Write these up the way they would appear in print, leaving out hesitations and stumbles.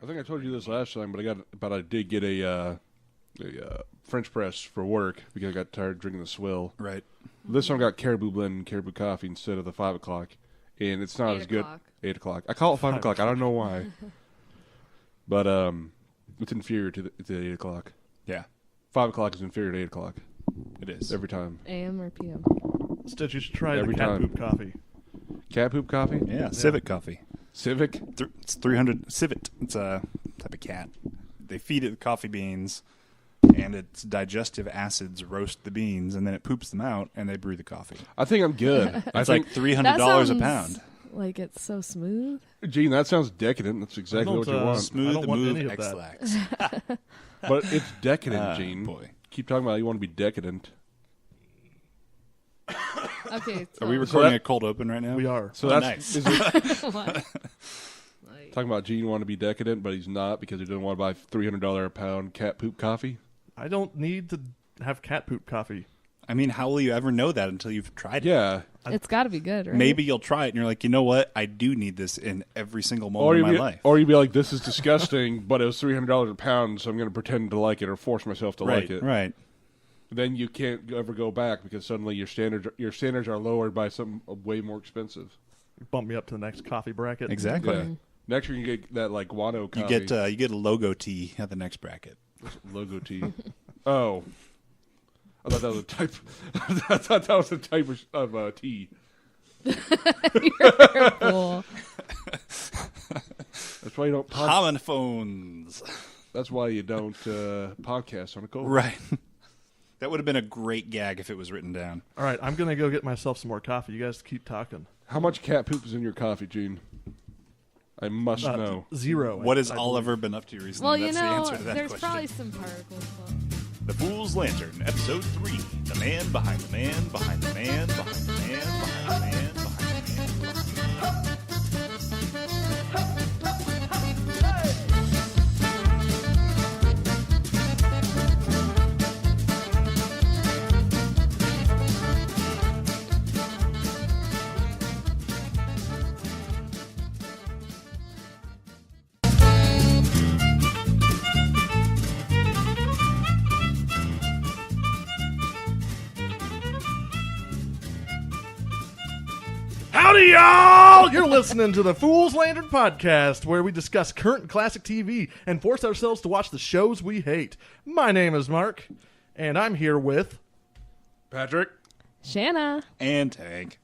I think I told you this last time, but I did get a French press for work because I got tired of drinking the swill. Right. This one got caribou blend and caribou coffee instead of the 5 o'clock, and it's not as good. 8 o'clock. I call it 5 o'clock. I don't know why, but it's inferior to 8 o'clock. Yeah. 5 o'clock is inferior to 8 o'clock. It is Every time. AM or PM? Instead, you should try Every the cat time. poop coffee. Cat poop coffee? Yeah, Civet coffee. Civic? It's 300 Civet. It's a type of cat. They feed it coffee beans, and its digestive acids roast the beans, and then it poops them out, and they brew the coffee. I think I'm good. It's like $300 a pound. Like it's so smooth. Gene, that sounds decadent. That's exactly what you want. I Smooth don't the want move any of X-Lax. But it's decadent, Gene. Boy. Keep talking about how you want to be decadent. Okay. Are we So recording a cold open right now? We are. So Oh, that's nice. is it, what? talking about Gene wanting to be decadent, but he's not because he doesn't want to buy $300 a pound cat poop coffee. I don't need to have cat poop coffee. I mean, how will you ever know that until you've tried it? Yeah. It's got to be good, right? Maybe you'll try it, and you're like, you know what? I do need this in every single moment of my life. Or you'd be like, this is disgusting, but it was $300 a pound, so I'm going to pretend to like it or force myself to like it. Right. Then you can't ever go back because suddenly your standards are lowered by something way more expensive. Bump me up to the next coffee bracket. Exactly. Yeah. Next year you get that like guano You coffee. get a logo tee at the next bracket. Logo tea. Oh. I thought that was a type. I thought that was a type of tea. You're cool. That's why you don't Homophones. That's why you don't podcast on a cold. Right. That would have been a great gag if it was written down. All right, I'm going to go get myself some more coffee. You guys keep talking. How much cat poop is in your coffee, Gene? I must know. 0. What has I Oliver believe. been up to recently? Well, That's you the know, answer to that there's question. probably some particles. The Fool's Lantern, Episode 3. The man behind the man behind the man behind the man behind the man behind the man. Howdy, y'all! You're listening to the Fool's Lantern Podcast, where we discuss current classic TV and force ourselves to watch the shows we hate. My name is Mark, and I'm here with... Patrick? Shanna. And Tank.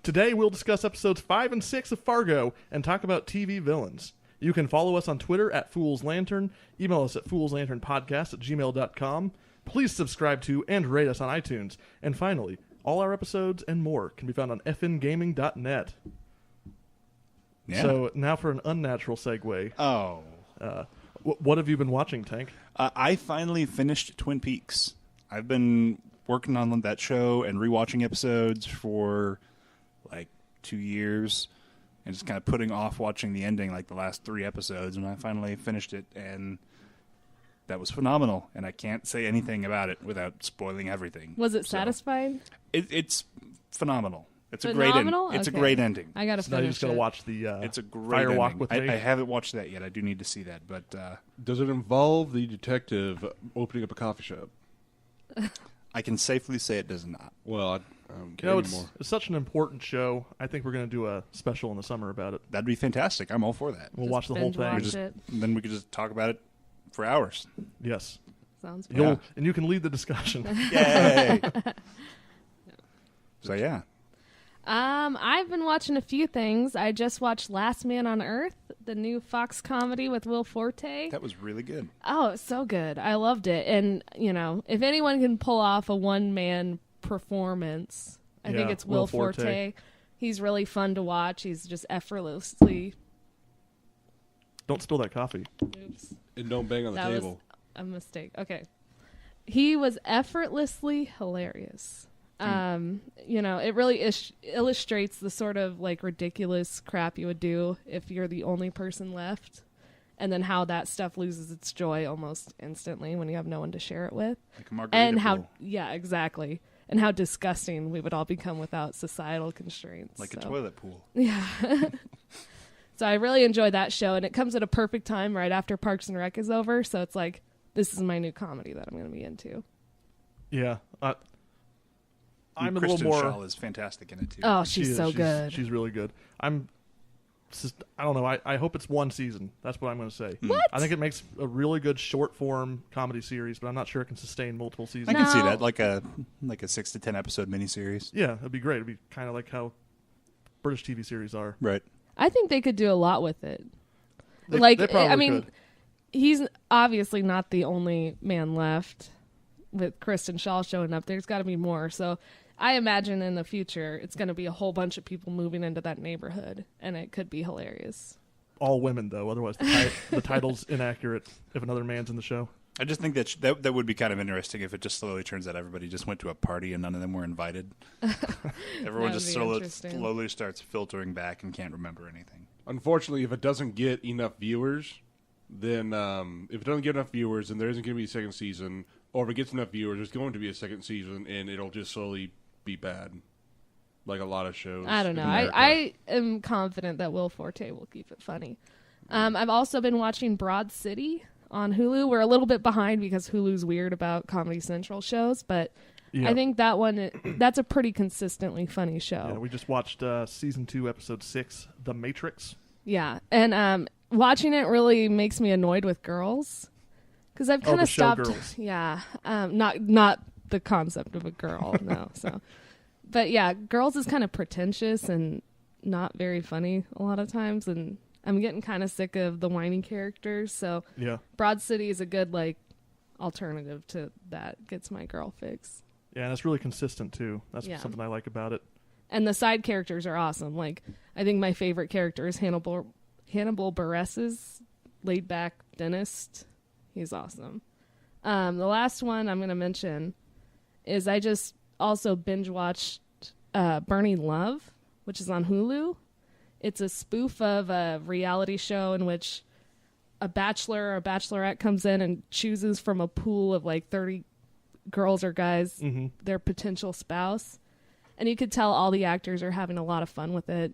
Today, we'll discuss episodes 5 and 6 of Fargo and talk about TV villains. You can follow us on Twitter at Fool's Lantern, email us at foolslanternpodcast@gmail.com. Please subscribe to and rate us on iTunes. And finally, all our episodes and more can be found on fngaming.net. Yeah. So now for an unnatural segue. Oh. What have you been watching, Tank? I finally finished Twin Peaks. I've been working on that show and rewatching episodes for like 2 years and just kind of putting off watching the ending like the last 3 episodes, and I finally finished it, and that was phenomenal, and I can't say anything about it without spoiling everything. Was it satisfying? It's phenomenal. It's Phenomenal? a great It's a Okay. great ending. I gotta So now you're finish just going it. to watch the It's a great Fire ending. Walk with Me? I haven't watched that yet. I do need to see that, but Does it involve the detective opening up a coffee shop? I can safely say it does not. Well, I don't You care know, anymore. it's such an important show. I think we're going to do a special in the summer about it. That'd be fantastic. I'm all for that. We'll Just watch the whole binge thing. watch Just- it. Then we could just talk about it for hours. Yes. Sounds fun. You'll And you can lead the discussion. Yay! So yeah, I've been watching a few things. I just watched Last Man on Earth, the new Fox comedy with Will Forte. that was really good. Oh, it's so good. I loved it. And, you know, if anyone can pull off a one-man performance, I think Yeah, it's Will Will Forte. Forte. He's really fun to watch. He's just effortlessly... Don't spill that coffee. Oops. And don't bang on the That was table. a mistake. Okay. He was effortlessly hilarious. You know, it really illustrates the sort of like ridiculous crap you would do if you're the only person left, and then how that stuff loses its joy almost instantly when you have no one to share it with. Like a margarita And how, pool. yeah, exactly. And how disgusting we would all become without societal constraints. Like a So, toilet pool. Yeah. So I really enjoy that show, and it comes at a perfect time right after Parks and Rec is over. So it's like, this is my new comedy that I'm going to be into. Yeah. I'm a Kristen little more. Schaal is fantastic in it too. Oh, she's so good. She's really good. I don't know. I hope it's one season. That's what I'm going to say. What? I think it makes a really good short form comedy series, but I'm not sure it can sustain multiple seasons. I can see No. that, like a 6 to 10 episode miniseries. Yeah, it'd be great. It'd be kind of like how British TV series are. Right. I think they could do a lot with it. They like, probably I mean, could. he's obviously not the only man left with Kristen Schaal showing up. There's got to be more. So I imagine in the future it's going to be a whole bunch of people moving into that neighborhood, and it could be hilarious. All women, though. Otherwise, the title's inaccurate if another man's in the show. I just think that would be kind of interesting if it just slowly turns out everybody just went to a party and none of them were invited. Everyone just slowly starts filtering back and can't remember anything. Unfortunately, if it doesn't get enough viewers, then then there isn't going to be a second season. Or if it gets enough viewers, there's going to be a second season, and it'll just slowly be bad, like a lot of shows. I don't know. in America. I am confident that Will Forte will keep it funny. I've also been watching Broad City on Hulu. We're a little bit behind because Hulu's weird about Comedy Central shows, but Yeah. I think that's a pretty consistently funny show. Yeah, we just watched season 2, episode 6, The Matrix. Yeah, and watching it really makes me annoyed with girls because I've kind the of show stopped. Girls. Yeah, not the concept of a girl, no. So, but yeah, Girls is kind of pretentious and not very funny a lot of times, and I'm getting kind of sick of the whiny characters. So, Yeah. Broad City is a good alternative to that. Gets my girl fix. Yeah, and it's really consistent, too. That's Yeah. something I like about it. And the side characters are awesome. Like, I think my favorite character is Hannibal Buress's laid-back dentist. He's awesome. The last one I'm going to mention is I just also binge-watched Burning Love, which is on Hulu. It's a spoof of a reality show in which a bachelor or a bachelorette comes in and chooses from a pool of 30 girls or guys their potential spouse. And you could tell all the actors are having a lot of fun with it.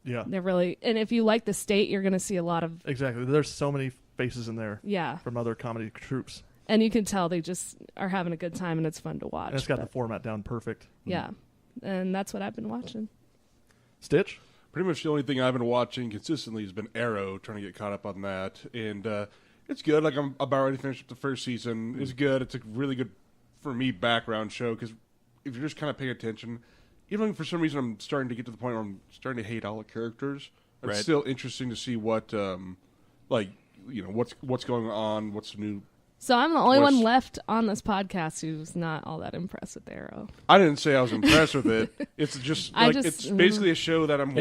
Yeah. They're really, and if you like the state, you're going to see a lot of, Exactly. There's so many faces in there yeah. from other comedy troupes. And you can tell they just are having a good time and it's fun to watch. And it's got the format down perfect. Yeah. And that's what I've been watching. Stitch? Pretty much the only thing I've been watching consistently has been Arrow, trying to get caught up on that. And it's good. Like, I'm about ready to finish up the first season. It's good. It's a really good, for me, background show, because if you're just kind of paying attention, even for some reason I'm starting to get to the point where I'm starting to hate all the characters. It's Right. still interesting to see what, what's going on, what's new. So I'm the only Twist. one left on this podcast who's not all that impressed with Arrow. I didn't say I was impressed with it. It's just it's basically a show that I'm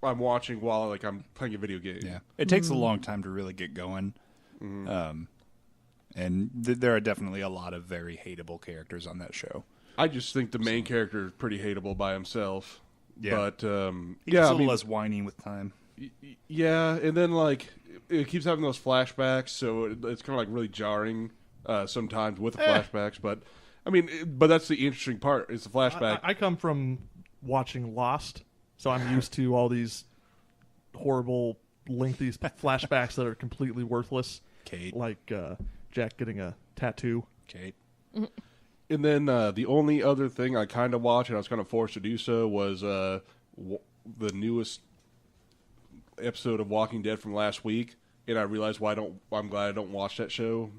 watching while I'm playing a video game. Yeah, it takes a long time to really get going, and there are definitely a lot of very hateable characters on that show. I just think the main character is pretty hateable by himself. Yeah. But He gets a little less whiny with time. Yeah, and then it keeps having those flashbacks, so it's kind of really jarring sometimes with the flashbacks. But but that's the interesting part is the flashback. I come from watching Lost, so I'm used to all these horrible, lengthy flashbacks that are completely worthless. Kate. Like Jack getting a tattoo. Kate. And then the only other thing I kind of watched, and I was kind of forced to do so, was the newest episode of Walking Dead from last week. And I realized I'm glad I don't watch that show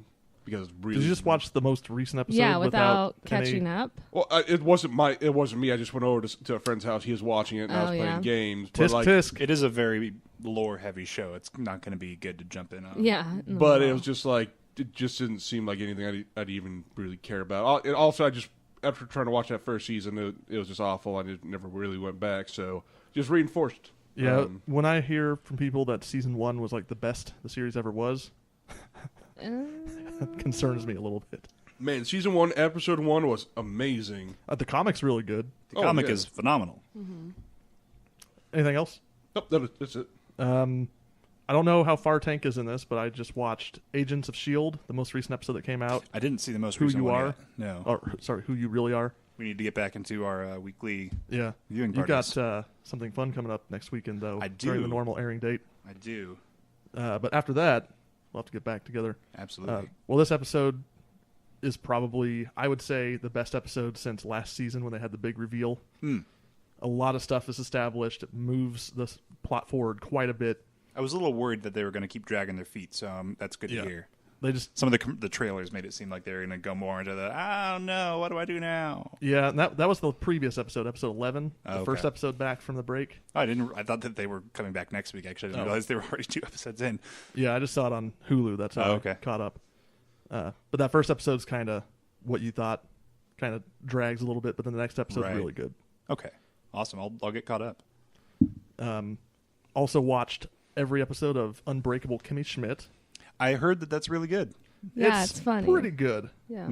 because it's really. Did you just watch the most recent episode? Yeah, without any- catching up. Well, it wasn't me. I just went over to a friend's house. He was watching it, and I was playing games. But Tisk tisk. It is a very lore-heavy show. It's not going to be good to jump in on. Yeah. But it was just it just didn't seem like anything I'd even really care about. And also, after trying to watch that first season, it was just awful. I never really went back, so just reinforced. Yeah, when I hear from people that season 1 was the best the series ever was, that concerns me a little bit. Man, season 1, episode 1 was amazing. The comic's really good. The comic is phenomenal. Anything else? Nope, that's it. I don't know how far Tank is in this, but I just watched Agents of S.H.I.E.L.D., the most recent episode that came out. I didn't see the most Who recent You one Are? yet. No. Or, sorry, Who You Really Are. We need to get back into our weekly Yeah. viewing You parties. got something fun coming up next weekend, though. I During the do. normal airing date. I do. But after that, we'll have to get back together. Absolutely. Well, this episode is probably, I would say, the best episode since last season when they had the big reveal. A lot of stuff is established. It moves the plot forward quite a bit. I was a little worried that they were going to keep dragging their feet, so that's good Yeah. to hear. They just, Some of the trailers made it seem like they were going to go more into the, oh no, what do I do now? yeah, and that was the previous episode 11, Oh, the okay. first episode back from the break. I thought that they were coming back next week, actually. I didn't realize they were already 2 episodes in. Yeah, I just saw it on Hulu. That's how Oh, I okay. caught up. But that first episode's kind of what you thought, kind of drags a little bit, but then the next episode's Right. really good. Okay. Awesome. I'll get caught up. Also watched every episode of Unbreakable Kimmy Schmidt. I heard that that's really good. Yeah, it's funny. Pretty good. Yeah.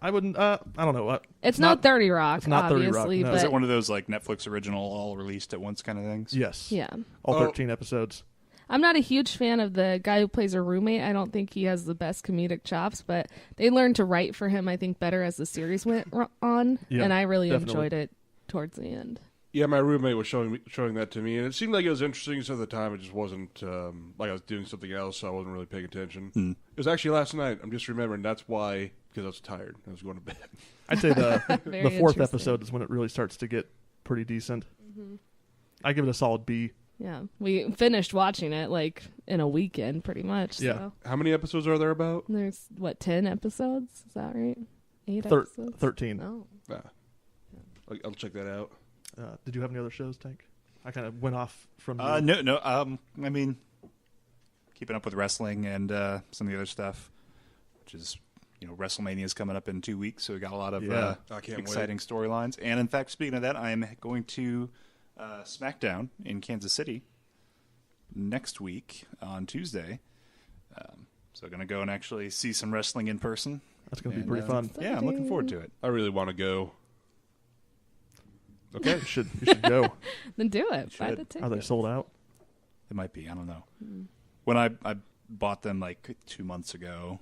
I wouldn't. I don't know. It's not 30 Rock, it's not 30 Rock, obviously, no. but Is it one of those like Netflix original, all released at once kind of things? Yes. yeah. All Oh. 13 episodes. I'm not a huge fan of the guy who plays her roommate. I don't think he has the best comedic chops, but they learned to write for him, I think, better as the series went on, Yeah, and I really definitely. enjoyed it towards the end. Yeah, my roommate was showing that to me, and it seemed like it was interesting. So at the time, it just wasn't like I was doing something else, so I wasn't really paying attention. It was actually last night. I'm just remembering that's why, because I was tired. I was going to bed. I'd say the Very the fourth interesting. episode is when it really starts to get pretty decent. I give it a solid B. Yeah, we finished watching it like in a weekend, pretty much. Yeah. So. How many episodes are there about? There's 10 episodes? Is that right? 8 Thir- episodes. 13. Oh, I'll check that out. Did you have any other shows, Tank? I kind of went off from. No. I mean, keeping up with wrestling and some of the other stuff, which is, WrestleMania is coming up in 2 weeks, so we got a lot of Yeah. I can't exciting storylines. And in fact, speaking of that, I am going to SmackDown in Kansas City next week on Tuesday. So going to go and actually see some wrestling in person. That's going to be And, pretty fun. Yeah, I'm looking forward to it. I really want to go. Okay, you should go. then do it. Buy should. the ticket. Are they sold out? It might be. I don't know. When I bought them like 2 months ago,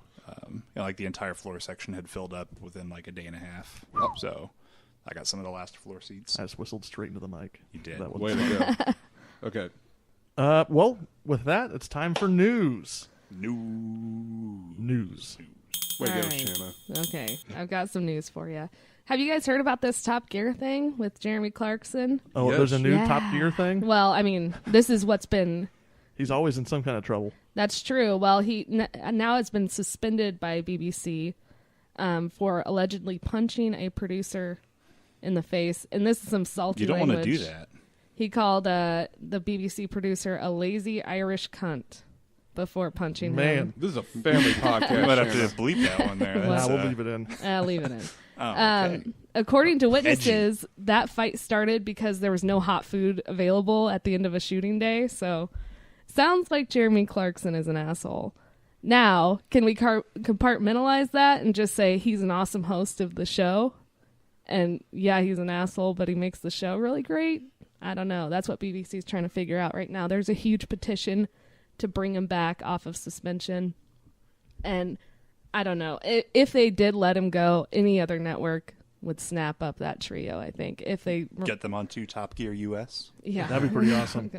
like the entire floor section had filled up within like a day and a half. So I got some of the last floor seats. I just whistled straight into the mic. You did. That Way was, to go. Okay. well, with that, it's time for news. News. Way to go, All right. Shanna. Okay, I've got some news for you. Have you guys heard about this Top Gear thing with Jeremy Clarkson? Oh, Yes. there's a new Yeah. Top Gear thing? Well, I mean, this is what's been. He's always in some kind of trouble. That's true. Well, now it's been suspended by BBC for allegedly punching a producer in the face, and this is some salty You don't language. want to do that. He called the BBC producer a lazy Irish cunt before punching Man. him. This is a family podcast. We might have Shanna. to bleep that one there. Well, That's, We'll leave it in. Leave it in. Oh, okay. According to witnesses, that fight started because there was no hot food available at the end of a shooting day. So, sounds like Jeremy Clarkson is an asshole. Now, can we compartmentalize that and just say he's an awesome host of the show? And yeah, he's an asshole, but he makes the show really great? I don't know. That's what BBC's trying to figure out right now. There's a huge petition to bring him back off of suspension. And I don't know. If they did let him go, any other network would snap up that trio, I think. If they... Get them onto Top Gear US. Yeah. That'd be pretty awesome.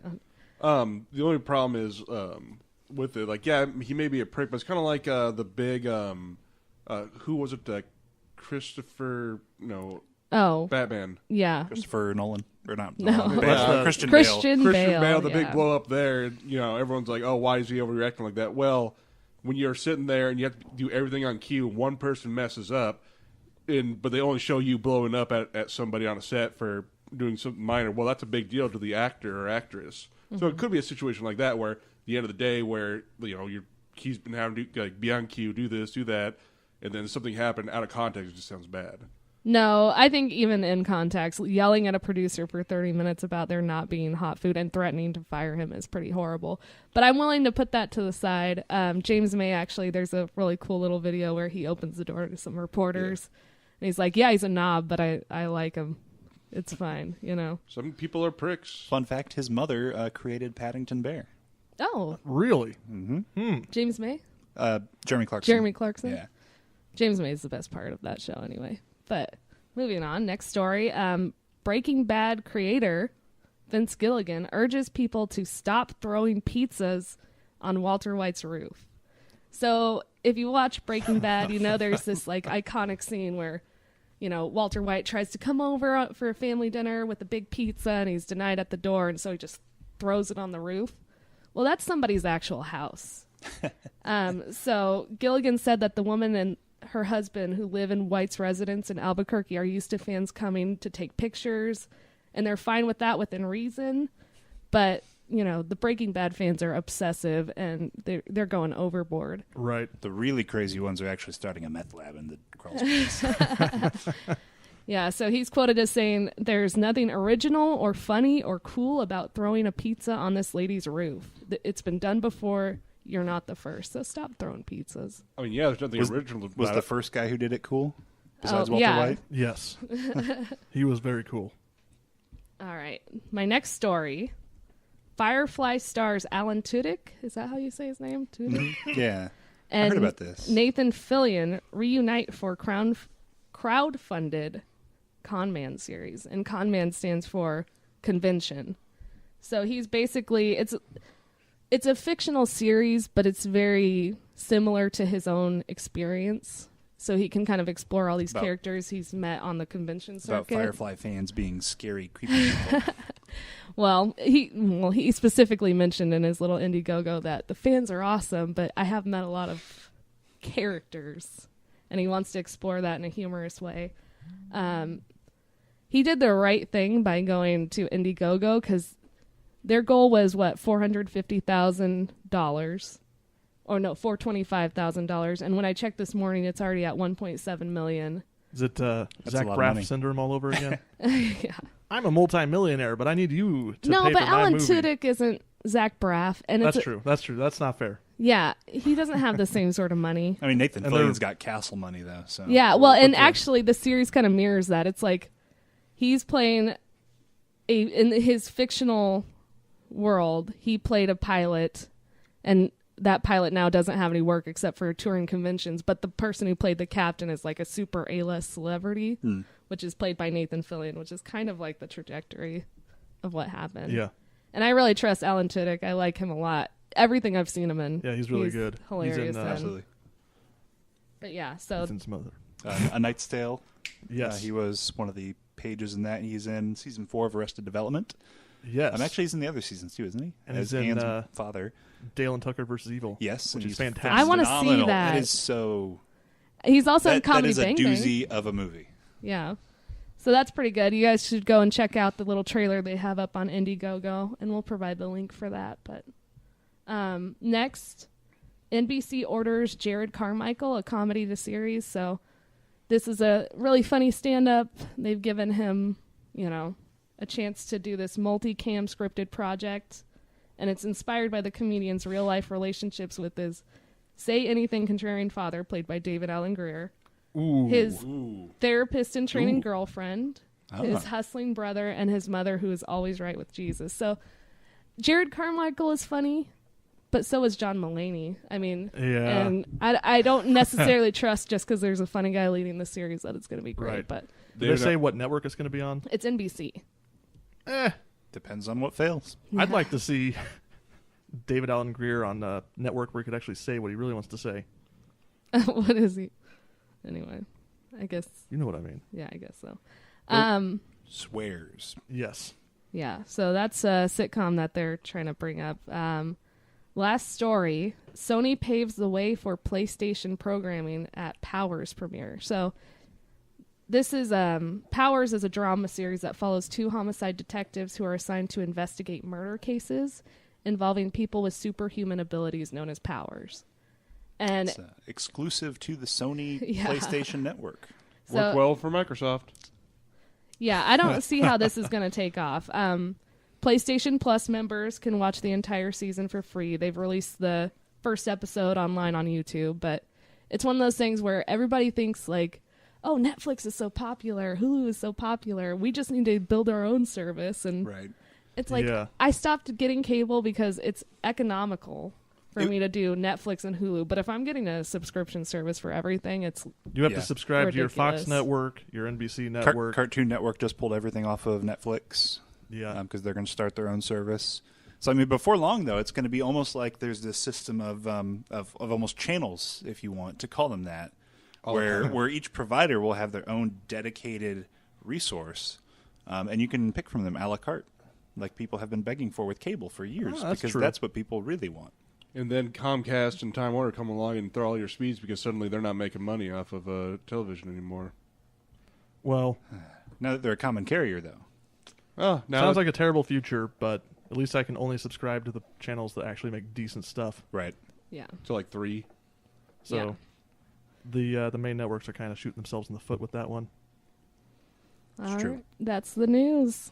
The only problem is with it, like, yeah, he may be a prick, but it's kind of like the big, who was it? Christopher, Oh, Batman. yeah. Christopher Nolan. Or not. No. Nolan, That's Bale. the- Christian Christian Christian Bale, Bale, the yeah. big blow up there. Everyone's like, oh, why is he overreacting like that? Well, when you're sitting there and you have to do everything on cue, one person messes up, but they only show you blowing up at somebody on a set for doing something minor. Well, that's a big deal to the actor or actress. So it could be a situation like that where at the end of the day where he's been having to be on cue, do this, do that, and then something happened out of context. It just sounds bad. No, I think even in context, yelling at a producer for 30 minutes about there not being hot food and threatening to fire him is pretty horrible. But I'm willing to put that to the side. James May, actually, there's a really cool little video where he opens the door to some reporters. And he's like, yeah, he's a knob, but I like him. It's fine, Some people are pricks. Fun fact, his mother created Paddington Bear. Oh, Really? James May? Jeremy Clarkson. Jeremy Clarkson? Yeah. James May is the best part of that show anyway. But moving on. Next story. Breaking Bad creator Vince Gilligan urges people to stop throwing pizzas on Walter White's roof. So if you watch Breaking Bad, you know there's this like iconic scene where, you know, Walter White tries to come over for a family dinner with a big pizza and he's denied at the door, and so he just throws it on the roof. Well, that's somebody's actual house. So Gilligan said that the woman and her husband who live in White's residence in Albuquerque are used to fans coming to take pictures, and they're fine with that within reason. But, you know, the Breaking Bad fans are obsessive and they're going overboard. Right. The really crazy ones are actually starting a meth lab in the crawl space. Yeah, so he's quoted as saying, "There's nothing original or funny or cool about throwing a pizza on this lady's roof. It's been done before. You're not the first, so stop throwing pizzas." I mean, yeah, there's nothing original about Was the it. first guy who did it cool? Besides Walter yeah. White? Yes. He was very cool. All right, my next story. Firefly stars Alan Tudyk. Is that how you say his name? Tudyk? Yeah. And I heard about this. Nathan Fillion reunite for crowdfunded Con Man series, and Con Man stands for convention. So he's basically it's a fictional series, but it's very similar to his own experience. So he can kind of explore all these characters he's met on the convention About circuit. Firefly fans being scary, creepy people. Well, he specifically mentioned in his little Indiegogo that the fans are awesome, but I have met a lot of characters, and he wants to explore that in a humorous way. He did the right thing by going to Indiegogo because their goal was $450,000, or no, $425,000. And when I checked this morning, it's already at $1.7 million. Is it a Zach lot of Braff money. syndrome all over again? Yeah. I'm a multimillionaire, but I need you to No, pay but for my Alan movie. Tudyk isn't Zach Braff, and That's it's true. That's true. That's not fair. yeah, he doesn't have the same sort of money. I mean, Nathan And Fillion's got castle money, though. So Yeah, well, and Okay. actually, the series kind of mirrors that. It's like he's playing in his fictional world. He played a pilot, and that pilot now doesn't have any work except for touring conventions. But the person who played the captain is like a super A-list celebrity, which is played by Nathan Fillion, which is kind of like the trajectory of what happened. Yeah. And I really trust Alan Tudyk. I like him a lot. Everything I've seen him in. Yeah, he's really good. Hilarious. He's in, in. absolutely. But yeah, so Ethan's mother. A Knight's Tale. Yes. He was one of the pages in that. He's in season 4 of Arrested Development. Yes. And actually, he's in the other seasons too, isn't he? And As he's in, Anne's father. Dale and Tucker versus Evil. Yes, Which and is he's fantastic. I wanna see phenomenal. that. That is so. he's also in That Comedy is a Bang Bang. doozy of a movie. Yeah. So that's pretty good. You guys should go and check out the little trailer they have up on Indiegogo, and we'll provide the link for that. But next, NBC orders Jared Carmichael a comedy to series. So this is a really funny stand-up. They've given him, you know, a chance to do this multi-cam scripted project, and it's inspired by the comedian's real-life relationships with his Say Anything Contrarian father, played by David Alan Grier, Ooh. his therapist in training girlfriend, Ah. his hustling brother, and his mother who is always right with Jesus. So Jared Carmichael is funny, but so is John Mulaney. I mean, Yeah. and I don't necessarily trust just because there's a funny guy leading the series that it's going to be great, Right. but Did they say what network it's going to be on? it's NBC. Depends on what fails. I'd like to see David Alan Grier on a network where he could actually say what he really wants to say. What is he? Anyway, I guess, You know what I mean? yeah, I guess so. Swears. Yes. Yeah, so that's a sitcom that they're trying to bring up. Last story, Sony paves the way for PlayStation programming at Powers premiere. So this is Powers is a drama series that follows 2 homicide detectives who are assigned to investigate murder cases involving people with superhuman abilities known as powers. And It's exclusive to the Sony Yeah. PlayStation Network. Worked well for Microsoft. yeah, I don't see how this is going to take off. PlayStation Plus members can watch the entire season for free. They've released the first episode online on YouTube, but it's one of those things where everybody thinks like, oh, Netflix is so popular, Hulu is so popular, we just need to build our own service. And Right. it's like, Yeah. I stopped getting cable because it's economical for me to do Netflix and Hulu. But if I'm getting a subscription service for everything, it's You have to subscribe to your Fox ridiculous. Network, your NBC network. Cartoon Network just pulled everything off of Netflix. Yeah. Because they're going to start their own service. So I mean, before long though, it's going to be almost like there's this system of almost channels, if you want to call them that, where each provider will have their own dedicated resource, and you can pick from them a la carte, like people have been begging for with cable for years, because that's what people really want. And then Comcast and Time Warner come along and throw all your speeds because suddenly they're not making money off of television anymore. Well, Now that they're a common carrier, though. Oh, now sounds like a terrible future, but at least I can only subscribe to the channels that actually make decent stuff. Right. yeah. so like 3. So the main networks are kind of shooting themselves in the foot with that one. All true. right. That's the news.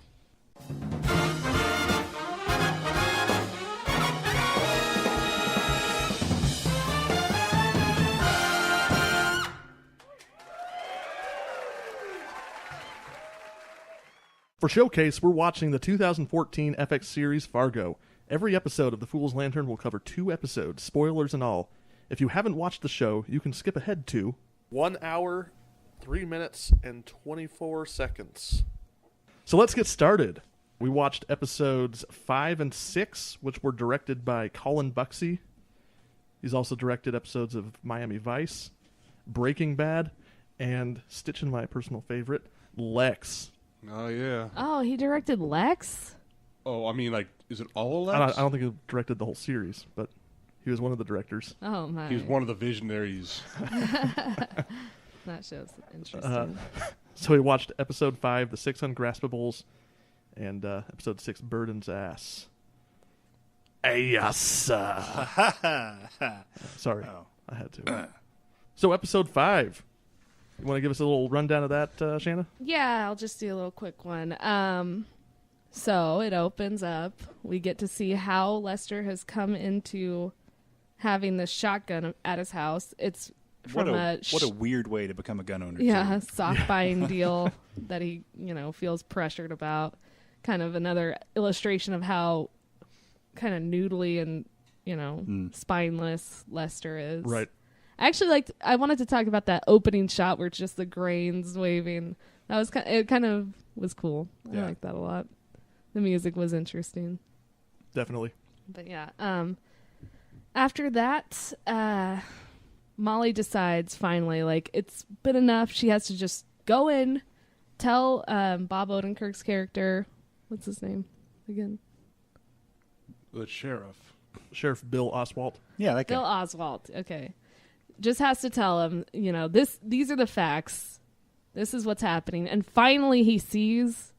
For Showcase, we're watching the 2014 FX series Fargo. Every episode of The Fool's Lantern will cover 2 episodes, spoilers and all. If you haven't watched the show, you can skip ahead to 1 hour, 3 minutes, and 24 seconds. So let's get started. We watched episodes 5 and 6, which were directed by Colin Buxey. He's also directed episodes of Miami Vice, Breaking Bad, and Stitch and my personal favorite, Lex. Oh, yeah. Oh, he directed Lex? Oh, I mean, like, is it all I Lex? don't think he directed the whole series, but he was one of the directors. Oh, my. He was one of the visionaries. That show's interesting. So we watched episode 5, The 6 Ungraspables, and episode 6, Burden's Ass. Yes. Sorry, I had to. So episode 5. You want to give us a little rundown of that, Shanna? Yeah, I'll just do a little quick one. So it opens up. We get to see how Lester has come into having this shotgun at his house. It's from What a weird way to become a gun owner. yeah, too. sock buying deal that he, feels pressured about. Kind of another illustration of how kind of noodly and, spineless Lester is. Right. Actually, I wanted to talk about that opening shot where it's just the grains waving. That was it kind of was cool. I Yeah. like that a lot. The music was interesting. Definitely. But yeah, after that, Molly decides finally, it's been enough. She has to just go in, tell Bob Odenkirk's character, what's his name again? The sheriff. Sheriff Bill Oswalt. Yeah, that guy. Bill Oswald. Okay. Just has to tell him, these are the facts. This is what's happening. And finally he sees,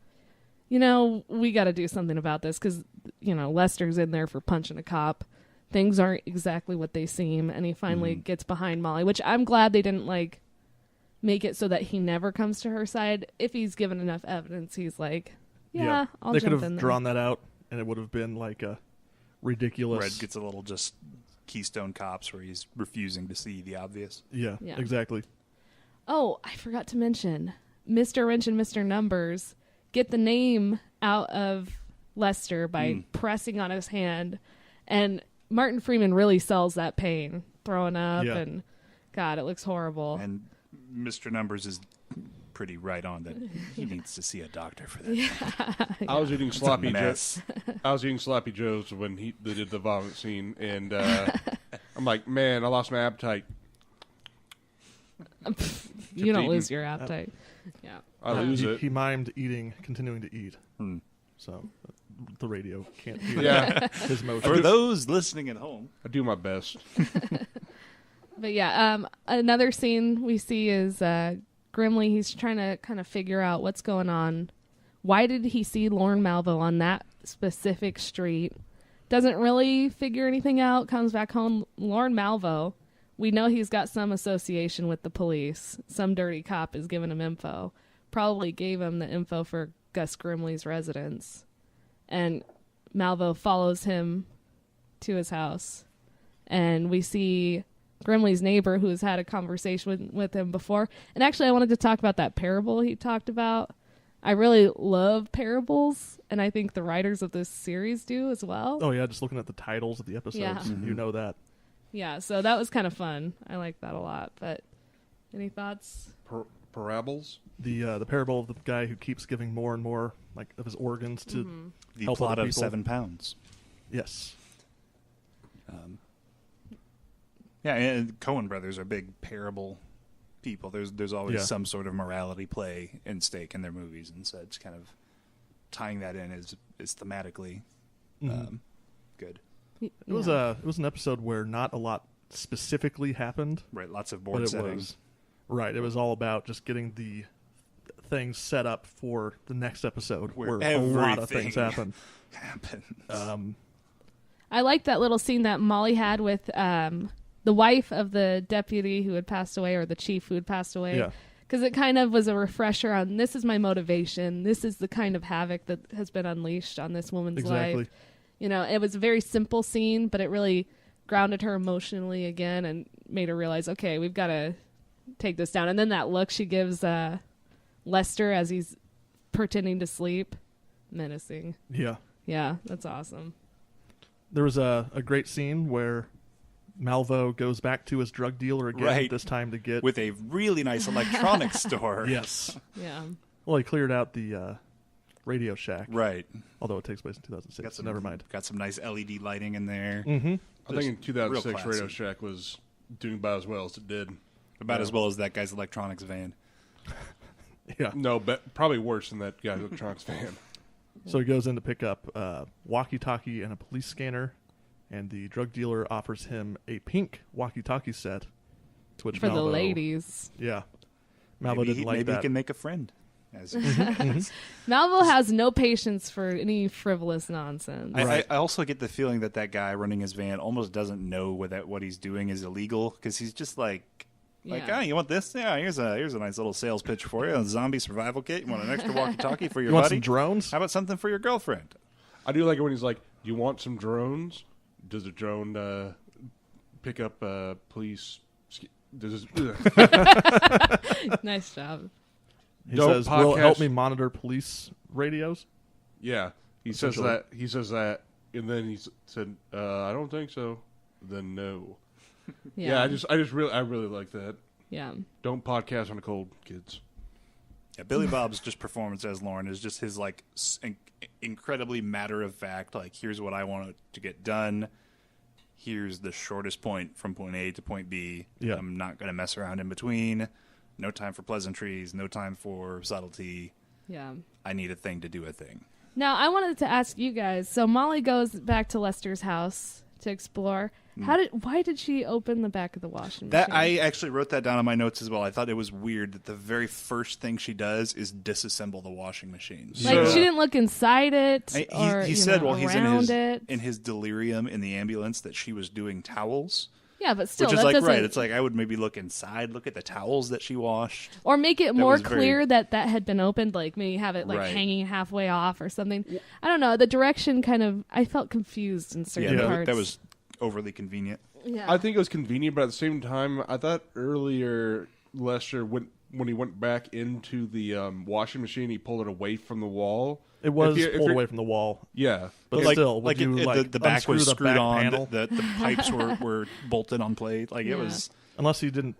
we got to do something about this because, Lester's in there for punching a cop. Things aren't exactly what they seem. And he finally gets behind Molly, which I'm glad they didn't, make it so that he never comes to her side. If he's given enough evidence, he's like, I'll they jump could in have there. drawn that out, and it would have been like a ridiculous. Red gets a little just Keystone Cops where he's refusing to see the obvious. Yeah, Yeah. exactly. Oh, I forgot to mention, Mr. Wrench and Mr. Numbers get the name out of Lester by pressing on his hand, and Martin Freeman really sells that pain, throwing up, Yeah. and God, it looks horrible. And Mr. Numbers is pretty right on that he needs to see a doctor for that. I was eating sloppy mess. joes. I was eating sloppy joes when they did the vomit scene, and I'm like, man, I lost my appetite. You don't eating. lose your appetite. Yeah. I lose He, it. he mimed continuing to eat. So the radio can't hear Yeah, his motion. For those listening at home, I do my best. But yeah, another scene we see is Grimley. He's trying to kind of figure out what's going on. Why did he see Lorne Malvo on that specific street? Doesn't really figure anything out. Comes back home. Lorne Malvo, we know he's got some association with the police. Some dirty cop is giving him info. Probably gave him the info for Gus Grimley's residence. And Malvo follows him to his house. And we see Grimley's neighbor who has had a conversation with him before. And actually, I wanted to talk about that parable he talked about I really love parables, and I think the writers of this series do as well. Oh yeah, just looking at the titles of the episodes, Yeah. you know that. Yeah, so that was kind of fun. I like that a lot. But any thoughts? Parables? The parable of the guy who keeps giving more and more of his organs to The help plot other of people. 7 pounds. Yes. Yeah, and Coen brothers are big parable people. There's always some sort of morality play in stake in their movies, and so it's kind of tying that in is thematically good. It was an episode where not a lot specifically happened. Right, lots of But board it settings. It was all about just getting the things set up for the next episode where a lot of things happen. Happens. I like that little scene that Molly had with the wife of the deputy who had passed away, or the chief who had passed away. Yeah. Because it kind of was a refresher on, this is my motivation. This is the kind of havoc that has been unleashed on this woman's life. You know, it was a very simple scene, but it really grounded her emotionally again and made her realize, okay, we've got to take this down. And then that look she gives Lester as he's pretending to sleep, menacing. Yeah. Yeah, that's awesome. There was a great scene where Malvo goes back to his drug dealer again, Right. this time to get... With a really nice electronics store. Yes. Yeah. Well, he cleared out the Radio Shack, Right. although it takes place in 2006, so never mind. Got some nice LED lighting in there. Mm-hmm. I think in 2006, real Radio classy. Shack was doing about as well as it did. About as well as that guy's electronics van. Yeah. No, but probably worse than that guy's electronics fan. So he goes in to pick up a walkie-talkie and a police scanner, and the drug dealer offers him a pink walkie-talkie set, to which For the Malvo- ladies. Yeah. Malvo Maybe didn't like maybe that. he can make a friend. As Malvo has no patience for any frivolous nonsense. I also get the feeling that guy running his van almost doesn't know what he's doing is illegal, because he's just like, Yeah. oh, you want this? Yeah, here's a nice little sales pitch for you. A zombie survival kit. You want an extra walkie-talkie for your You want buddy? some drones? How about something for your girlfriend? I do like it when he's like, "Do you want some drones?" Does the drone pick up police? Does Nice job. He Don't says, will it help podcast- me monitor police radios? yeah, he says Essentially. that. He says that, and then he said, "I don't think so." Then no. Yeah. Yeah, I really like that. Yeah. Don't podcast on a cold, kids. Yeah, Billy Bob's just performance as Lauren is just his like incredibly matter of fact. Like, here's what I want to get done. Here's the shortest point from point A to point B. Yeah. I'm not going to mess around in between. No time for pleasantries. No time for subtlety. Yeah. I need a thing to do a thing. Now, I wanted to ask you guys. So Molly goes back to Lester's house to explore. Why did she open the back of the washing That machine? I actually wrote that down on my notes as well. I thought it was weird that the very first thing she does is disassemble the washing machine. Like, she didn't look inside it, or He said while he's around it. in his delirium in the ambulance that she was doing towels, Yeah, but still, which is that like doesn't, right. It's like I would maybe look inside, look at the towels that she washed. or make it more was very- clear that had been opened. Like maybe have it like Right. hanging halfway off or something. I don't know. The direction kind of I felt confused in certain Yeah, parts. that was overly convenient. Yeah. I think it was convenient, but at the same time, I thought earlier Lester when he went back into the washing machine, he pulled it away from the wall. It was If pulled you're- away from the wall. Yeah, But like, still, would like, you, the back unscrew was the screwed back on. panel? The pipes were bolted on plate. Like it Yeah. was. Unless you didn't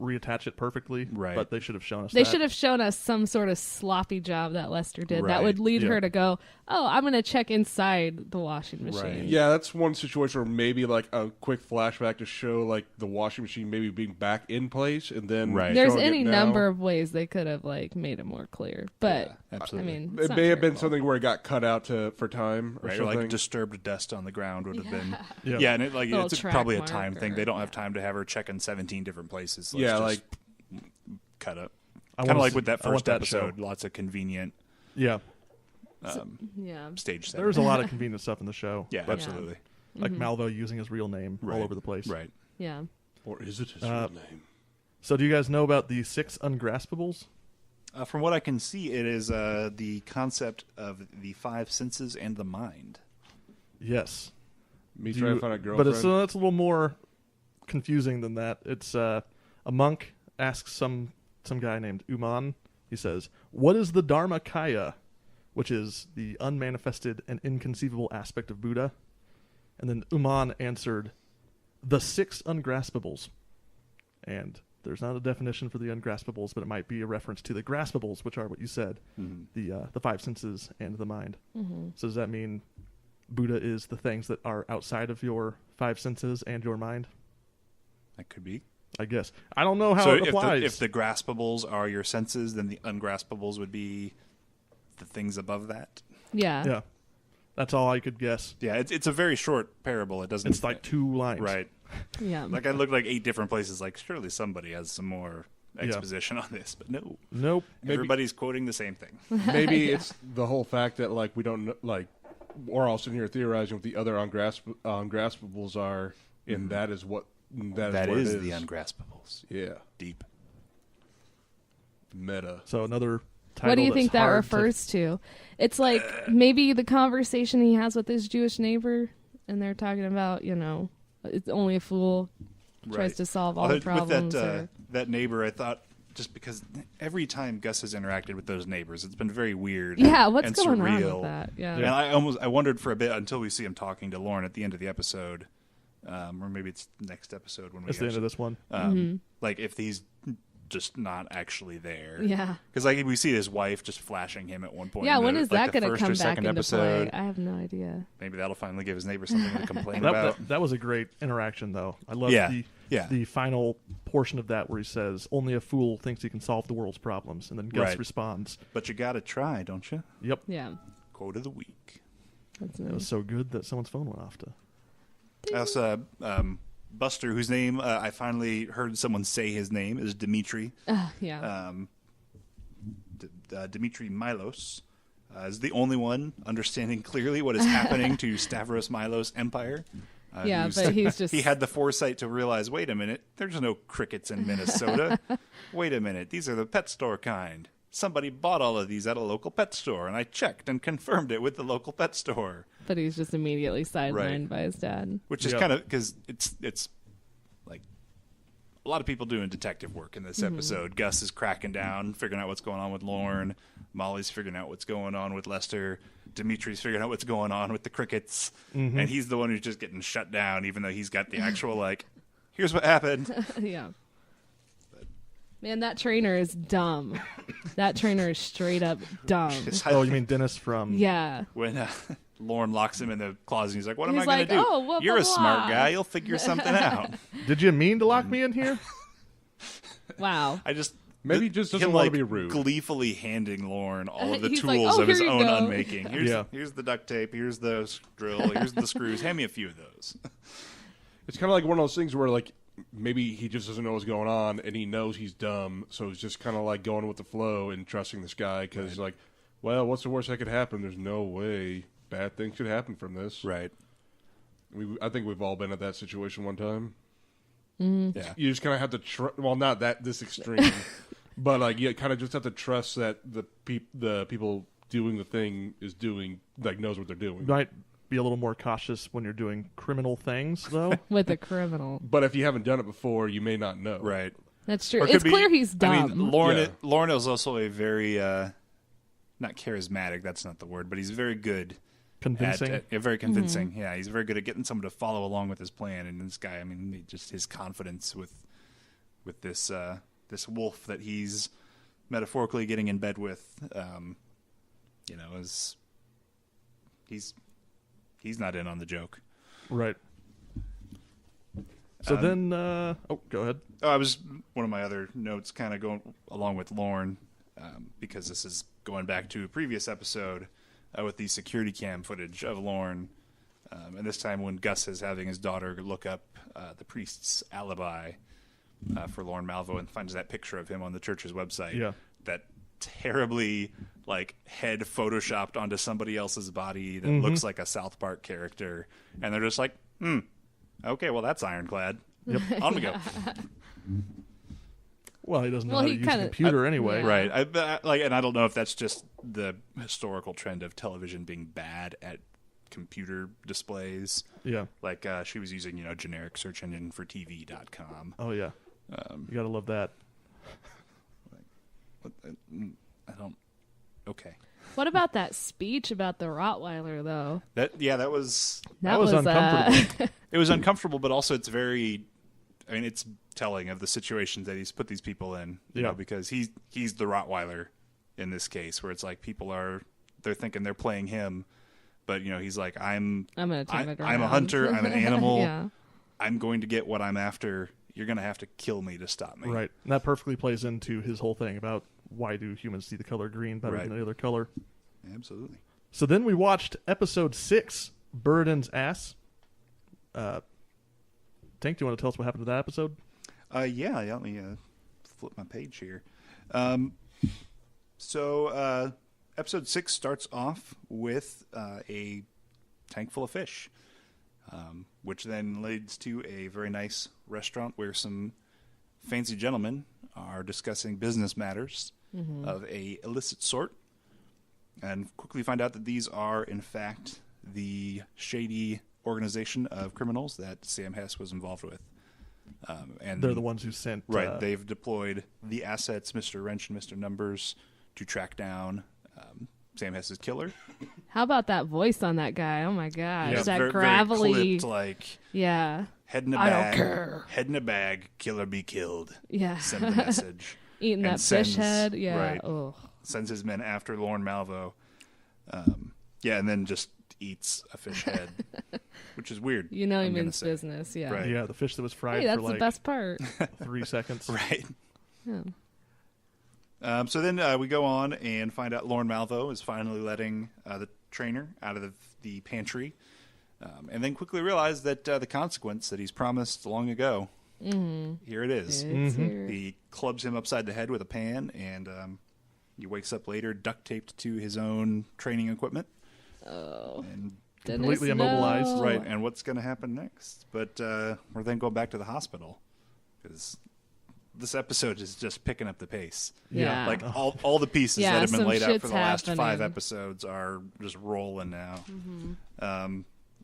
reattach it perfectly, Right. But they should have shown us. They that. should have shown us some sort of sloppy job that Lester did that Right. would lead Yeah. her to go, oh, I'm going to check inside the washing machine. Right. yeah. That's one situation where maybe like a quick flashback to show like the washing machine maybe being back in place, and then Right. There's showing it any now. number of ways they could have made it more clear. But, Yeah, absolutely. I mean, It may have been something where it got cut out for time or Right, or something. like disturbed dust on the ground would have been. Yeah. Yeah, and it, Little it's track probably a mark time thing. or- They don't have time to have her check in 17 different places. Let's Yeah, just like- cut up. I Kind wanna of like see- with that I want first that show. episode, lots of convenient Yeah, yeah. stage setting. there was a lot of convenient stuff in the show. Yeah, but, absolutely. like Malvo using his real name Right. all over the place. Right. Yeah. Or is it his Uh, real name? So, do you guys know about the 6 ungraspables? From what I can see, it is the concept of the 5 senses and the mind. Yes. Me Do trying you- to find a but girlfriend. it's a little more confusing than that. It's a monk asks some guy named Uman He says, "What is the Dharmakaya?" Which is the unmanifested and inconceivable aspect of Buddha. And then Uman answered, "The 6 ungraspables." And there's not a definition for the ungraspables, but it might be a reference to the graspables, which are what you said, the 5 senses and the mind. So does that mean Buddha is the things that are outside of your 5 senses and your mind? That could be. I guess. I don't know how it applies. If the graspables are your senses, then the ungraspables would be the things above that. Yeah. That's all I could guess. Yeah, it's a very short parable. It doesn't. It's like 2 lines. Right. Yeah. Like I looked like 8 different places. Like surely somebody has some more exposition on this, but no. Nope. Everybody's quoting the same thing. Maybe it's the whole fact that like we don't know, like we're all sitting here theorizing what the other ungraspables are, and that is what That what is it the ungraspables. Yeah, Deep. meta. So another title What do you that's think that hard refers to? It's like maybe the conversation he has with his Jewish neighbor, and they're talking about, it's only a fool tries to solve all the problems. With that neighbor, I thought, just because every time Gus has interacted with those neighbors, it's been very weird. Yeah, what's and going on surreal. with that? Yeah. And I wondered for a bit until we see him talking to Lauren at the end of the episode, or maybe it's next episode when we. It's the end of this one. Like if he's just not actually there. Yeah. Because like we see his wife just flashing him at one point. Yeah, in when the, is like, that the going to first come or back second into episode. play? I have no idea. Maybe that'll finally give his neighbor something to complain about. That was a great interaction, though. I love the final portion of that where he says, "Only a fool thinks he can solve the world's problems," and then Gus responds, "But you got to try, don't you?" Yep. Yeah. Quote of the week. That's It was nice. so good that someone's phone went off to. Also, Buster, whose name I finally heard someone say his name is Dimitri. Yeah. Dimitri Milos is the only one understanding clearly what is happening to Stavros Milos' empire. Yeah, but he's just... He had the foresight to realize, wait a minute, there's no crickets in Minnesota. Wait a minute, these are the pet store kind. Somebody bought all of these at a local pet store, and I checked and confirmed it with the local pet store. But he's just immediately sidelined by his dad. Which is kind of, because it's like a lot of people doing detective work in this episode. Gus is cracking down, figuring out what's going on with Lorne. Molly's figuring out what's going on with Lester. Dimitri's figuring out what's going on with the crickets. And he's the one who's just getting shut down, even though he's got the actual, like, here's what happened. Yeah. Man, that trainer is dumb. That trainer is straight up dumb. Oh, you mean Dennis from... Yeah. When Lorne locks him in the closet, he's like, what am He's I going to like, do? "Oh, blah, You're blah, a smart blah." guy. You'll figure something out. Did you mean to lock me in here? Wow. I just... Maybe he just doesn't him, want to like, be rude. Gleefully handing Lorne all of the He's tools like, "Oh, of his here you own go." unmaking. Here's the duct tape. Here's the drill. Here's the screws. Hand me a few of those. It's kind of like one of those things where like maybe he just doesn't know what's going on and he knows he's dumb, so he's just kind of like going with the flow and trusting this guy because he's like, well, what's the worst that could happen? There's no way bad things could happen from this. Right. I think we've all been at that situation one time. Yeah. You just kind of have to well, not this extreme, but like you kind of just have to trust that the people doing the thing is doing like knows what they're doing. Might be a little more cautious when you're doing criminal things, though. With a criminal. But if you haven't done it before, you may not know. Right. That's true. Or it could It's be- clear he's dumb. I mean, Lorne, Yeah. Lorne is also a very, not charismatic, that's not the word, but he's very good. Convincing. Very convincing. Yeah, he's very good at getting someone to follow along with his plan. And this guy, I mean, just his confidence with this this wolf that he's metaphorically getting in bed with, is he's not in on the joke. Right. So then, go ahead. Oh, I was one of my other notes, kind of going along with Lorne, because this is going back to a previous episode with the security cam footage of Lorne, and this time when Gus is having his daughter look up the priest's alibi for Lorne Malvo and finds that picture of him on the church's website. Yeah. That terribly head photoshopped onto somebody else's body that looks like a South Park character, and they're just like, okay, well that's ironclad. Yep. On we go. Well, he doesn't know Well, how he to use a kinda- computer anyway. yeah. Right. And I don't know if that's just the historical trend of television being bad at computer displays. Yeah. Like she was using, generic search engine for TV.com. Oh, yeah. You got to love that. I don't. Okay. What about that speech about the Rottweiler, though? That was That was uncomfortable. it was uncomfortable, but also it's very. I mean, it's telling of the situations that he's put these people in. You know, because he's the Rottweiler in this case, where it's like they're thinking they're playing him, but he's like, I'm gonna turn it I'm a around. hunter. I'm an animal. Yeah. I'm going to get what I'm after. You're going to have to kill me to stop me. Right. And that perfectly plays into his whole thing about why do humans see the color green better than any other color. Absolutely. So then we watched episode 6, Burden's Ass. Tank, do you want to tell us what happened to that episode? Yeah, let me flip my page here. So episode 6 starts off with a tank full of fish. Which then leads to a very nice restaurant where some fancy gentlemen are discussing business matters of a illicit sort, and quickly find out that these are, in fact, the shady organization of criminals that Sam Hess was involved with. And They're the ones who sent... Right, they've deployed the assets, Mr. Wrench and Mr. Numbers, to track down Sam Hess's killer. How about that voice on that guy? Oh my gosh, Yeah, that very, gravelly. very clipped, like Yeah. head in a I bag. don't care. Head in a bag. Killer be killed. Yeah. Send the message. Eating And that fish sends- head. Yeah. right. Oh. Sends his men after Lorne Malvo. And then just eats a fish head, which is weird. He I'm gonna means say. business. Yeah. Right. Yeah, the fish that was fried Hey, that's for the like best part. 3 seconds. Right. Yeah. So then we go on and find out Lorne Malvo is finally letting the trainer out of the pantry, and then quickly realize that the consequence that he's promised long ago, here it is. It's here. He clubs him upside the head with a pan, and he wakes up later duct taped to his own training equipment. Oh. And Completely Goodness, immobilized. no. right, and what's going to happen next? But we're then going back to the hospital because this episode is just picking up the pace. Yeah. Like all the pieces Yeah, that have been some laid out for shit's the last 5 happening. episodes are just rolling now.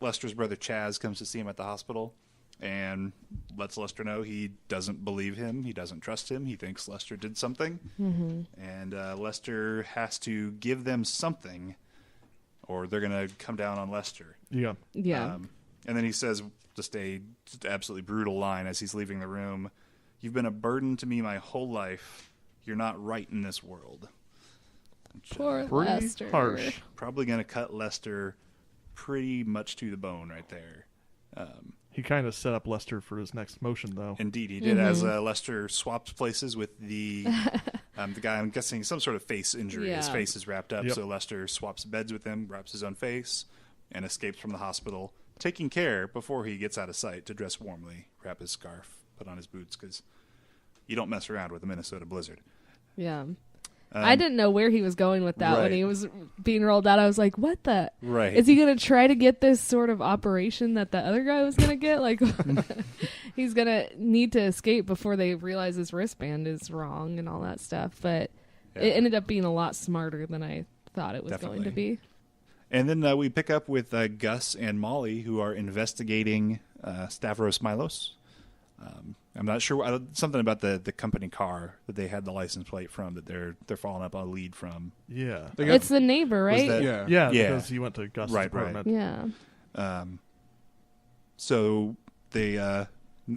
Lester's brother Chaz comes to see him at the hospital and lets Lester know he doesn't believe him. He doesn't trust him. He thinks Lester did something. And Lester has to give them something or they're going to come down on Lester. Yeah. Yeah. And then he says just absolutely brutal line as he's leaving the room. You've been a burden to me my whole life. You're not right in this world. Which, Poor Pretty Lester. harsh. probably going to cut Lester pretty much to the bone right there. He kind of set up Lester for his next motion, though. Indeed, he did. As Lester swaps places with the guy, I'm guessing some sort of face injury. His Yeah. face is wrapped up, Yep. so Lester swaps beds with him, wraps his own face, and escapes from the hospital, taking care before he gets out of sight to dress warmly, wrap his scarf, put on his boots, because you don't mess around with a Minnesota blizzard. Yeah. I didn't know where he was going with that when right. he was being rolled out. I was like, what the? Right. Is he going to try to get this sort of operation that the other guy was going to get? Like, he's going to need to escape before they realize his wristband is wrong and all that stuff. But Yeah. it ended up being a lot smarter than I thought it was going to Definitely. be. And then we pick up with Gus and Molly, who are investigating Stavros Milos. I'm not sure something about the company car that they had the license plate from that they're following up on a lead from. Yeah. They got- It's the neighbor, right? that- yeah. Yeah, Yeah. because he went to Gus's Right, apartment. Yeah. So they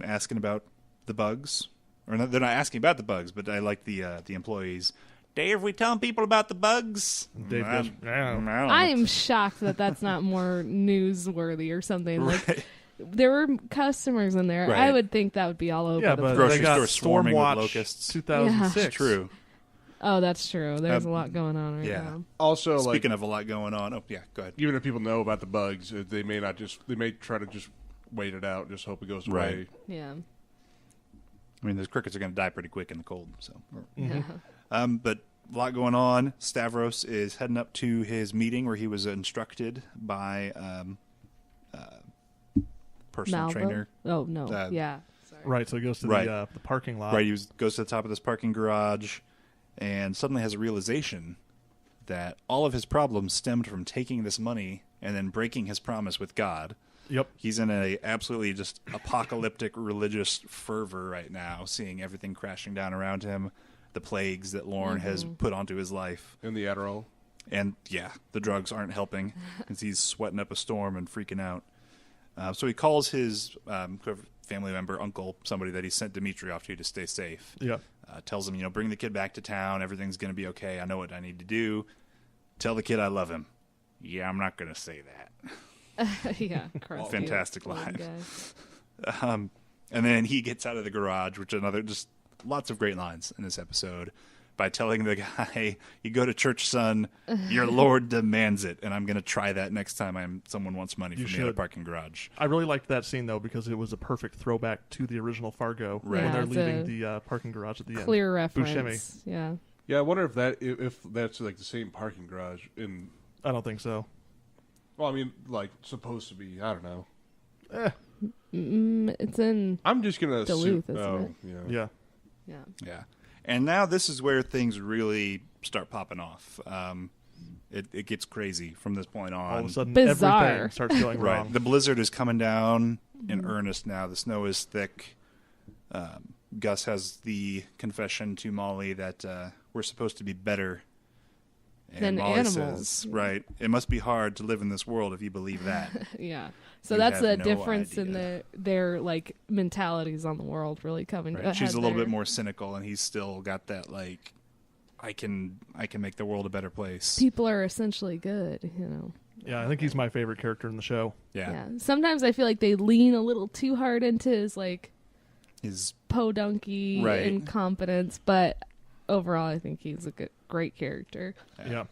asking about the bugs, or they're not asking about the bugs, but I like the employees. Dave, we telling people about the bugs? Dave goes, "Yeah." I am shocked that that's not more newsworthy or something. Like, Right. there were customers in there. Right. I would think that would be all over Yeah, the but place. Grocery they got store swarming with Stormwatch locusts. 2006. It's true. Oh, that's true. There's a lot going on right yeah. now. Also, like, Speaking of a lot going on, oh yeah, go ahead. even if people know about the bugs, they may try to just wait it out, just hope it goes Right. away. Yeah. I mean, those crickets are going to die pretty quick in the cold. So, Mm-hmm. but a lot going on. Stavros is heading up to his meeting where he was instructed by personal Malvo? trainer. Oh no. Uh, yeah. Sorry. Right, so he goes to Right. the parking lot. Right, he goes to the top of this parking garage and suddenly has a realization that all of his problems stemmed from taking this money and then breaking his promise with God. Yep. He's in a absolutely just apocalyptic religious fervor right now, seeing everything crashing down around him. the plagues that Lorne has put onto his life. And the Adderall. And yeah, the drugs aren't helping because he's sweating up a storm and freaking out. So he calls his family member, uncle, somebody that he sent Dimitri off to stay safe. Yeah. Tells him, bring the kid back to town. Everything's going to be okay. I know what I need to do. Tell the kid I love him. Yeah, I'm not going to say that. Yeah, crusty Fantastic old line. guy. And then he gets out of the garage, which just lots of great lines in this episode, by telling the guy, "You go to church, son. Your Lord demands it, and I'm going to try that next time someone wants money from me in a parking garage." I really liked that scene though because it was a perfect throwback to the original Fargo Right. when they're it's leaving the parking garage at the end. Clear reference. Buscemi. Yeah. Yeah, I wonder if that's like the same parking garage in. I don't think so. Well, I mean, like supposed to be. I don't know. It's in I'm just gonna Duluth, assume. isn't Yeah. Yeah. yeah. Yeah. And now this is where things really start popping off. It gets crazy from this point on. All of a sudden, Bizarre. everything starts going Right. wrong. The blizzard is coming down in earnest now. The snow is thick. Gus has the confession to Molly that we're supposed to be better. And Than Molly animals. says, right, it must be hard to live in this world if you believe that. Yeah. So You that's the have no difference idea. in their like mentalities on the world really coming. Right. She's a ahead little there. bit more cynical, and he's still got that, like, I can make the world a better place. People are essentially good, you know. Yeah, I think he's my favorite character in the show. Yeah. Sometimes I feel like they lean a little too hard into his like His podunky Right. incompetence, but overall I think he's a great character. Yeah.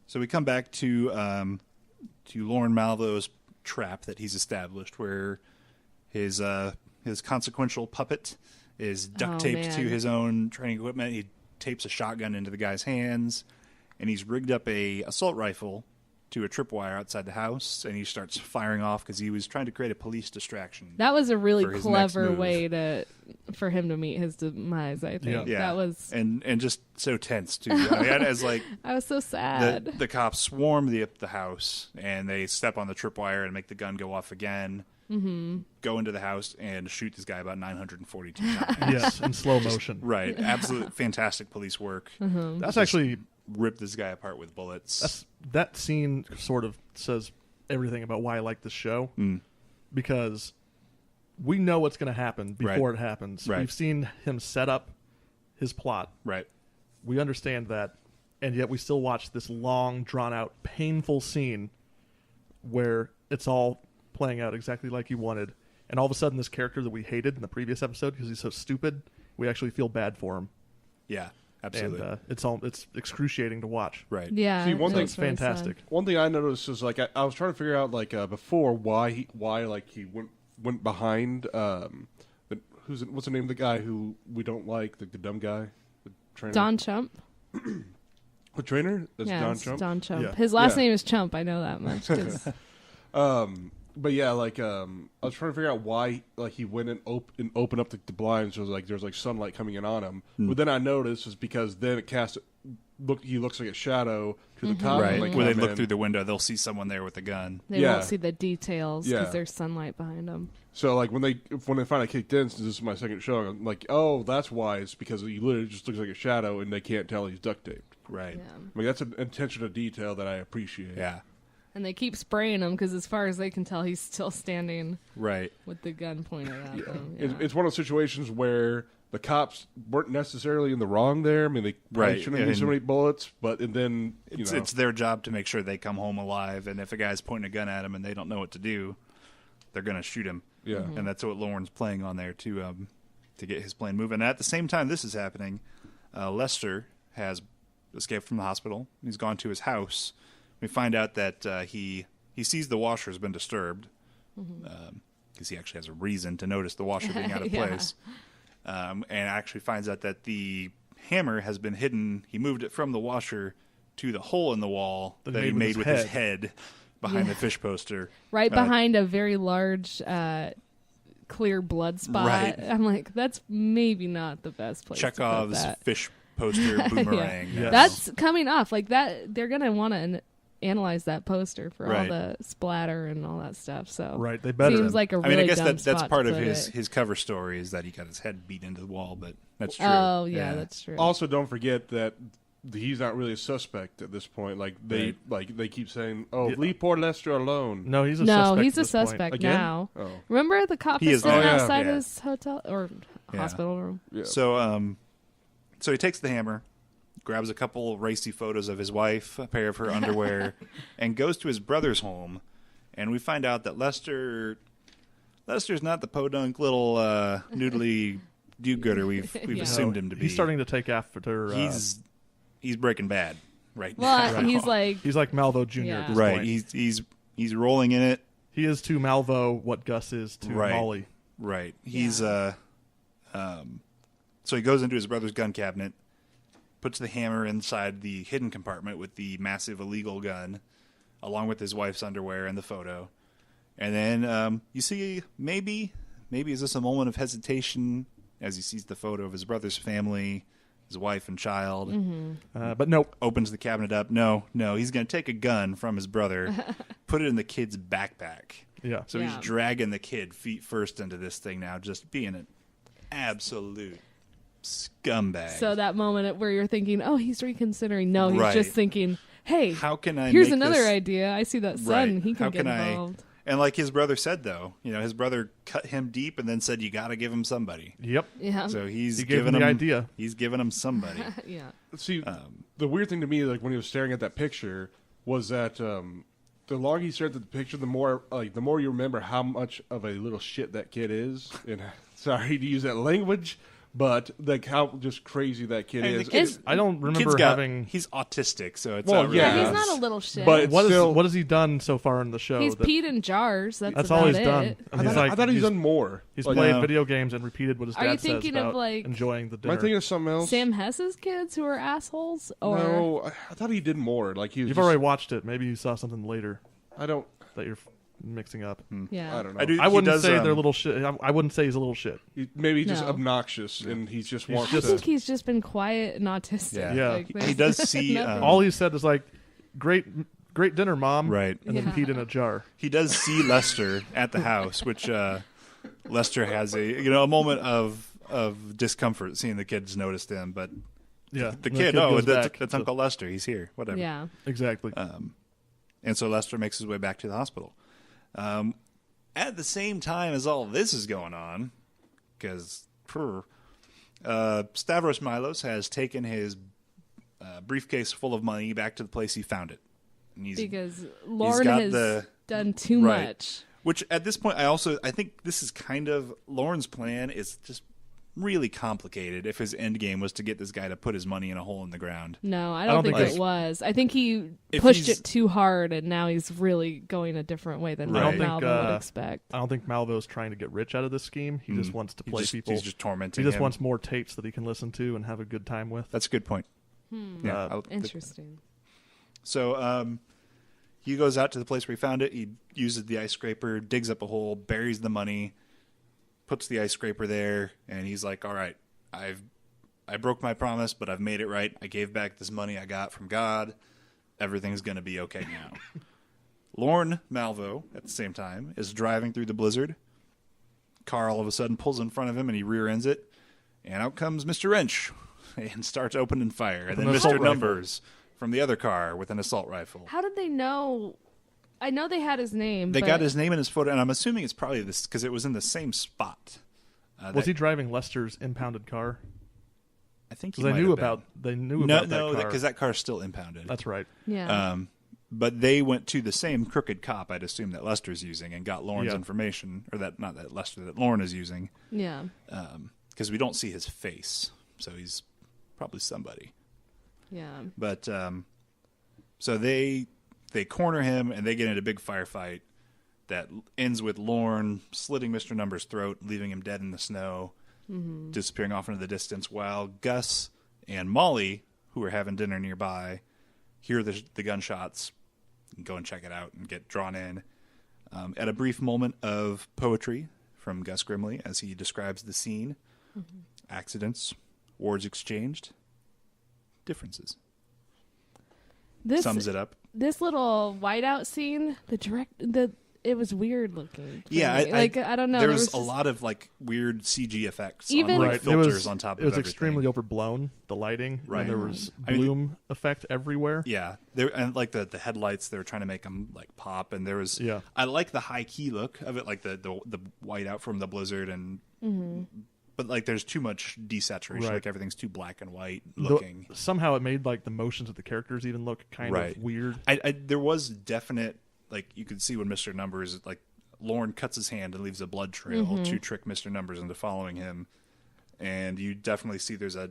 So we come back to Lorne Malvo's trap that he's established, where his consequential puppet is duct taped to man. his own training equipment. He tapes a shotgun into the guy's hands, and he's rigged up a assault rifle to a tripwire outside the house, and he starts firing off because he was trying to create a police distraction. That was a really For his next clever move. way for him to meet his demise, I think. Yeah, That was and just so tense too. I mean, as like I was so sad. the cops swarm the house, and they step on the tripwire and make the gun go off again. Mm-hmm. Go into the house and shoot this guy about 942 times. Yes, in slow motion. Right, absolute fantastic police work. That's actually Rip this guy apart with bullets. that scene sort of says everything about why I like this show. Because we know what's going to happen before it happens. Right. We've seen him set up his plot. Right, We understand that, and yet we still watch this long, drawn-out, painful scene where it's all playing out exactly like you wanted. And all of a sudden, this character that we hated in the previous episode because he's so stupid, we actually feel bad for him. yeah, absolutely. And it's excruciating to watch. Right. Yeah. See, one it thing- was really Fantastic. sad. One thing I noticed is like I was trying to figure out like before why he went behind what's the name of the guy who we don't like, the dumb guy, the trainer. Don Chump. The trainer? That's Yeah, Don it's Trump. Don Chump. Yeah. His last Yeah. name is Chump. I know that much. 'Cause But yeah, like I was trying to figure out why like he went and opened up the blinds, so like there's like sunlight coming in on him. But then I noticed is because then it he looks like a shadow to the top. Right. Like, When they come look in. through the window, they'll see someone there with a gun. they Yeah. won't see the details because Yeah. there's sunlight behind them. So like when they finally kicked in, since this is my second show, I'm like, oh, that's why. It's because he literally just looks like a shadow, and they can't tell he's duct taped. Right. Yeah. I mean, that's an attention to detail that I appreciate. Yeah. And they keep spraying him because, as far as they can tell, he's still standing Right. with the gun pointed at him. It's one of those situations where the cops weren't necessarily in the wrong there. I mean, they probably Right, shouldn't have used so and- many bullets, but and then It's their job to make sure they come home alive, and if a guy's pointing a gun at them and they don't know what to do, they're going to shoot him. Yeah. And that's what Lorne's playing on there to get his plan moving. And at the same time this is happening, Lester has escaped from the hospital. He's gone to his house. We find out that he sees the washer has been disturbed because he actually has a reason to notice the washer being out of Yeah. place. And actually finds out that the hammer has been hidden. He moved it from the washer to the hole in the wall that he made with his head behind the fish poster. Right behind a very large, clear blood spot. Right. I'm like, that's maybe not the best place to put Chekhov's that. fish poster boomerang. Yeah. That's coming off like that. They're gonna want to analyze that poster for all Right. the splatter and all that stuff. So Right, they better. seems like a I really mean, I guess dumb that's spot part to of put his it. his cover story is that he got his head beat into the wall, but that's true. Oh yeah, that's true. Also, don't forget that he's not really a suspect at this point. Like they keep saying, "Oh, Yeah. leave poor Lester alone." No, he's a no, suspect. he's at a this point. suspect Again? now. Oh, Remember the cop He is is sitting now. Yeah. outside Yeah. his hotel or Yeah. hospital room? yeah. So he takes the hammer, grabs a couple racy photos of his wife, a pair of her underwear, and goes to his brother's home. And we find out that Lester's not the podunk little noodly do-gooder we've Yeah. assumed him to be. He's starting to take after. He's Breaking Bad right Well, now. he's like, He's like Malvo Jr. Yeah. at this Right, point. he's rolling in it. He is to Malvo what Gus is to Right. Molly. Right. He's so he goes into his brother's gun cabinet, puts the hammer inside the hidden compartment with the massive illegal gun, along with his wife's underwear and the photo. And then you see maybe is this a moment of hesitation as he sees the photo of his brother's family, his wife and child. But nope. Opens the cabinet up. No, he's going to take a gun from his brother, put it in the kid's backpack. Yeah. So Yeah. he's dragging the kid feet first into this thing now, just being an absolute scumbag. so that moment where you're thinking, oh, he's reconsidering. No, he's Right. just thinking, hey, How can I here's make another this... idea. I see that son. Right. He How can get can I- involved. And like his brother said, though, his brother cut him deep and then said, you got to give him somebody. Yep. Yeah. So he's He gave giving him the idea. He's giving him somebody. yeah. See, the weird thing to me, like when he was staring at that picture, was that the longer he stared at the picture, the more you remember how much of a little shit that kid is. And sorry to use that language, but like how just crazy that kid Hey, the is. kid's- I don't remember Kid's having. He's autistic, so it's Well, not really Yeah, Yeah. he's not a little shit. But it's What still, has he done so far in the show? he's that- peed in jars. That's That's about all he's it. done. I He's thought, like I thought he's he's, done more. he's Like, played No. video games and repeated what his Are dad you says thinking of, about like, enjoying the Am dinner. I thinking of something else? Sam Hess's kids who are assholes? Or No, I thought he did more. Like he was. You've just- already watched it. Maybe you saw something later I don't. that you're mixing up. yeah. I don't know. I do. I wouldn't he does, say they're little shit. I wouldn't say he's a little shit. Maybe he's just No. obnoxious, and he just wants I to. think he's just been quiet and autistic. Yeah. Yeah. Like, He there's does see. nothing. All he said is like, "Great dinner, mom." Right. And then Yeah. peed in a jar. He does see Lester at the house, which Lester has a moment of discomfort seeing the kids notice him, but Yeah. the And kid, goes that's back. Uncle Lester. He's here. Whatever. Yeah. Exactly. And so Lester makes his way back to the hospital. At the same time as all this is going on, because Stavros Milos has taken his briefcase full of money back to the place he found it. And Because Lauren got has the- done too Right. much. Which at this point, I think this is kind of Lauren's plan is just really complicated. If his end game was to get this guy to put his money in a hole in the ground, No, I don't don't think think it it's- was. I think he If pushed he's- it too hard, and now he's really going a different way than Right. I Malvo don't think, would expect. I don't think Malvo's trying to get rich out of this scheme. He just wants to play people. He's just tormenting. He just him. wants more tapes that he can listen to and have a good time with. That's a good point. Yeah. Interesting. So he goes out to the place where he found it. He uses the ice scraper, digs up a hole, buries the money, puts the ice scraper there, and he's like, "All right, I broke my promise, but I've made it right. I gave back this money I got from God. Everything's going to be okay now." Lorne Malvo, at the same time, is driving through the blizzard. Car all of a sudden pulls in front of him, and he rear ends it. And out comes Mr. Wrench and starts opening fire. And With then an assault Mr. rifle. Numbers from the other car with an assault rifle. How did they know? I know they had his name. They but got his name and his photo, and I'm assuming it's probably this because it was in the same spot. Was he driving Lester's impounded car? I think he Because might have been. they knew No, about that car. because that car's still impounded. That's right. Yeah. But they went to the same crooked cop, I'd assume, that Lester's using, and got Lauren's Yeah. information, or that not that Lester, that Lauren is using, yeah. because we don't see his face, so he's probably somebody. Yeah. But so they corner him, and they get into a big firefight that ends with Lorne slitting Mr. Numbers' throat, leaving him dead in the snow, disappearing off into the distance, while Gus and Molly, who are having dinner nearby, hear the gunshots and go and check it out and get drawn in. At a brief moment of poetry from Gus Grimley as he describes the scene, accidents, words exchanged, differences. sums it up. This little whiteout scene, it was weird looking. Yeah, I don't know. There was a lot of like weird CG effects, Even- on, Right, filters on top of it was everything. extremely overblown, the lighting. Right. And there was I mean, bloom effect everywhere. Yeah, there and like the headlights, they were trying to make them like pop, and there was. Yeah. I like the high key look of it, like the whiteout from the blizzard, and but like there's too much desaturation, Right. like everything's too black and white looking. Somehow it made like the motions of the characters even look kind Right. of weird. I there was definite, like you could see when Mr. Numbers, like Lorne cuts his hand and leaves a blood trail to trick Mr. Numbers into following him, and you definitely see there's a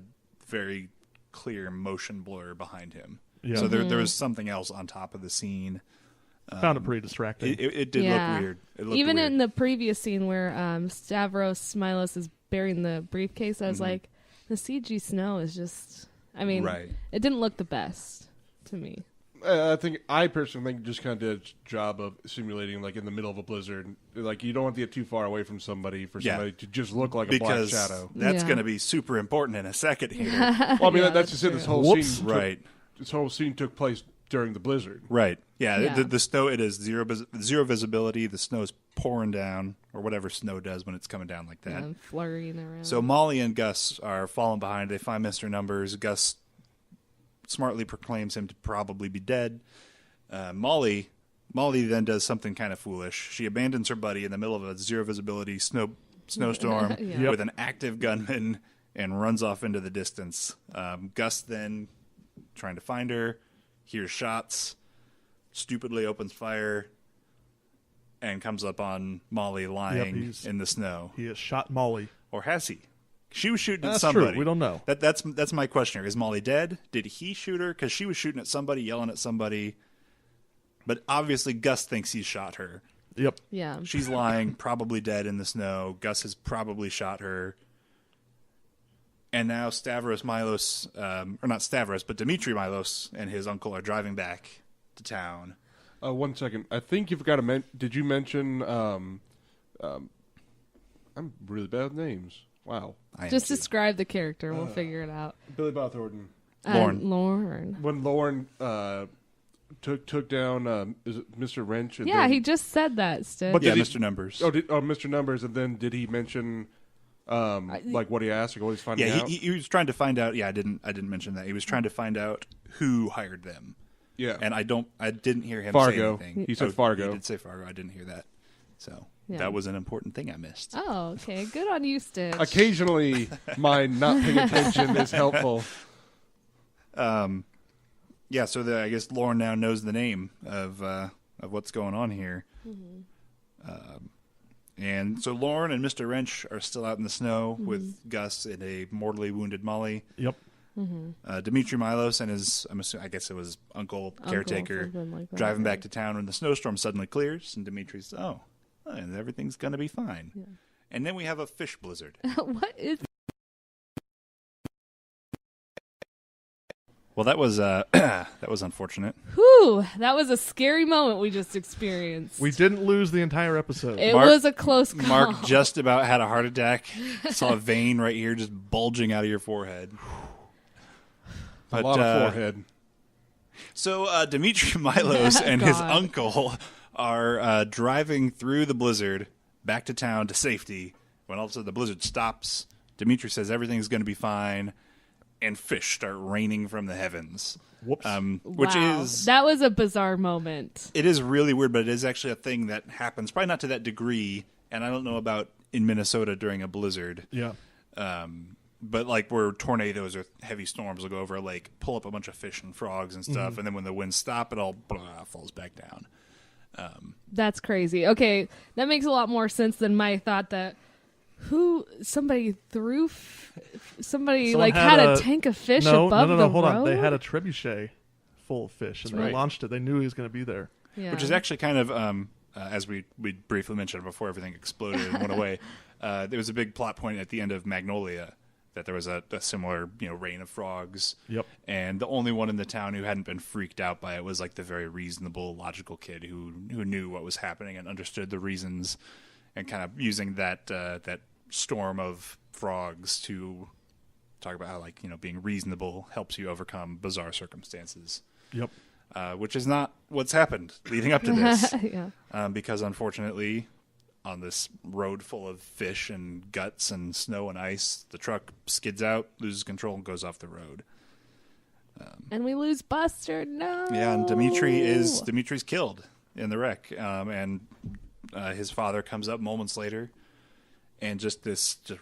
very clear motion blur behind him. Yeah. So there was something else on top of the scene. Found it pretty distracting. It did Yeah. look weird. It looked Even weird. in the previous scene where Stavros Smilos is burying the briefcase, I was like, the CG snow is just. I mean, Right. it didn't look the best to me. I personally think just kind of did its job of simulating like in the middle of a blizzard. Like you don't want to get too far away from somebody for Yeah. somebody to just look like because a black shadow. that's Yeah. going to be super important in a second here. Well, I mean Yeah, that's that's just it. This true. whole Whoops. scene, Right. This whole scene took place during the blizzard. Right. Yeah. Yeah. The snow, it is zero visibility. The snow is pouring down, or whatever snow does when it's coming down like that. Flurrying around. So Molly and Gus are falling behind. They find Mr. Numbers. Gus smartly proclaims him to probably be dead. Molly then does something kind of foolish. She abandons her buddy in the middle of a zero visibility snowstorm Yeah. Yep. with an active gunman and runs off into the distance. Gus then, trying to find her, hears shots, stupidly opens fire, and comes up on Molly lying he's- in the snow. He has shot Molly. Or has he? She was shooting at That's somebody. true. We don't know. That's my question here. Is Molly dead? Did he shoot her? Because she was shooting at somebody, yelling at somebody. But obviously Gus thinks he shot her. Yep. yeah. She's lying, probably dead in the snow. Gus has probably shot her. And now Stavros Milos, or not Stavros, but Dimitri Milos and his uncle are driving back to town. 1 second. I think you forgot to did you mention? I'm really bad with names. Wow. I am Just too. describe the character. We'll figure it out. Billy Bob Thornton. Lorne. Lorne. When Lauren took down is it Mr. Wrench? And Yeah, then, he just said that, Sid. But Yeah, did he- Mr. Numbers. Mr. Numbers, and then did he mention like what he asked or what he's finding Yeah, out? he was trying to find out. Yeah, I didn't mention that. He was trying to find out who hired them. Yeah. And I didn't hear him Fargo. say anything. He said Fargo. He did say Fargo. I didn't hear that. So Yeah. that was an important thing I missed. Oh, okay. Good on you, Stitch. Occasionally, my not paying attention is helpful. Yeah, so I guess Lauren now knows the name of what's going on here. And so Lauren and Mr. Wrench are still out in the snow with Gus and a mortally wounded Molly. Yep. Dimitri Milos and his, I guess it was uncle caretaker, something like that, driving yeah. back to town when the snowstorm suddenly clears, and Dimitri's, and everything's going to be fine. Yeah. And then we have a fish blizzard. What is? Well, that was that was unfortunate. Whew, that was a scary moment we just experienced. We didn't lose the entire episode. It Mark- was a close call. Mark just about had a heart attack. Saw a vein right here just bulging out of your forehead. A lot of forehead. So Dimitri Milos and his God. uncle are driving through the blizzard back to town to safety. When all of a sudden the blizzard stops, Dimitri says everything's going to be fine, and fish start raining from the heavens. Whoops. Which Wow. is That was a bizarre moment. it is really weird, but it is actually a thing that happens. Probably not to that degree, and I don't know about in Minnesota during a blizzard. Yeah. But like where tornadoes or heavy storms will go over a lake, pull up a bunch of fish and frogs and stuff, Mm-hmm. and then when the winds stop, it all falls back down. That's crazy. Okay, that makes a lot more sense than my thought that somebody threw Someone had a tank of fish no, above no, the hold on. road? They had a trebuchet full of fish, and they right. launched it. They knew he was going to be there. Yeah. Which is actually kind of, as we briefly mentioned before everything exploded and went away, there was a big plot point at the end of Magnolia that there was a similar, rain of frogs. Yep. And the only one in the town who hadn't been freaked out by it was like the very reasonable, logical kid who knew what was happening and understood the reasons, and kind of using that storm of frogs to talk about how being reasonable helps you overcome bizarre circumstances. Yep. which is not what's happened leading up to this. Yeah. Because unfortunately, on this road full of fish and guts and snow and ice, the truck skids out, loses control, and goes off the road. And we lose Buster. No. Yeah, and Dimitri's killed in the wreck, and his father comes up moments later, and just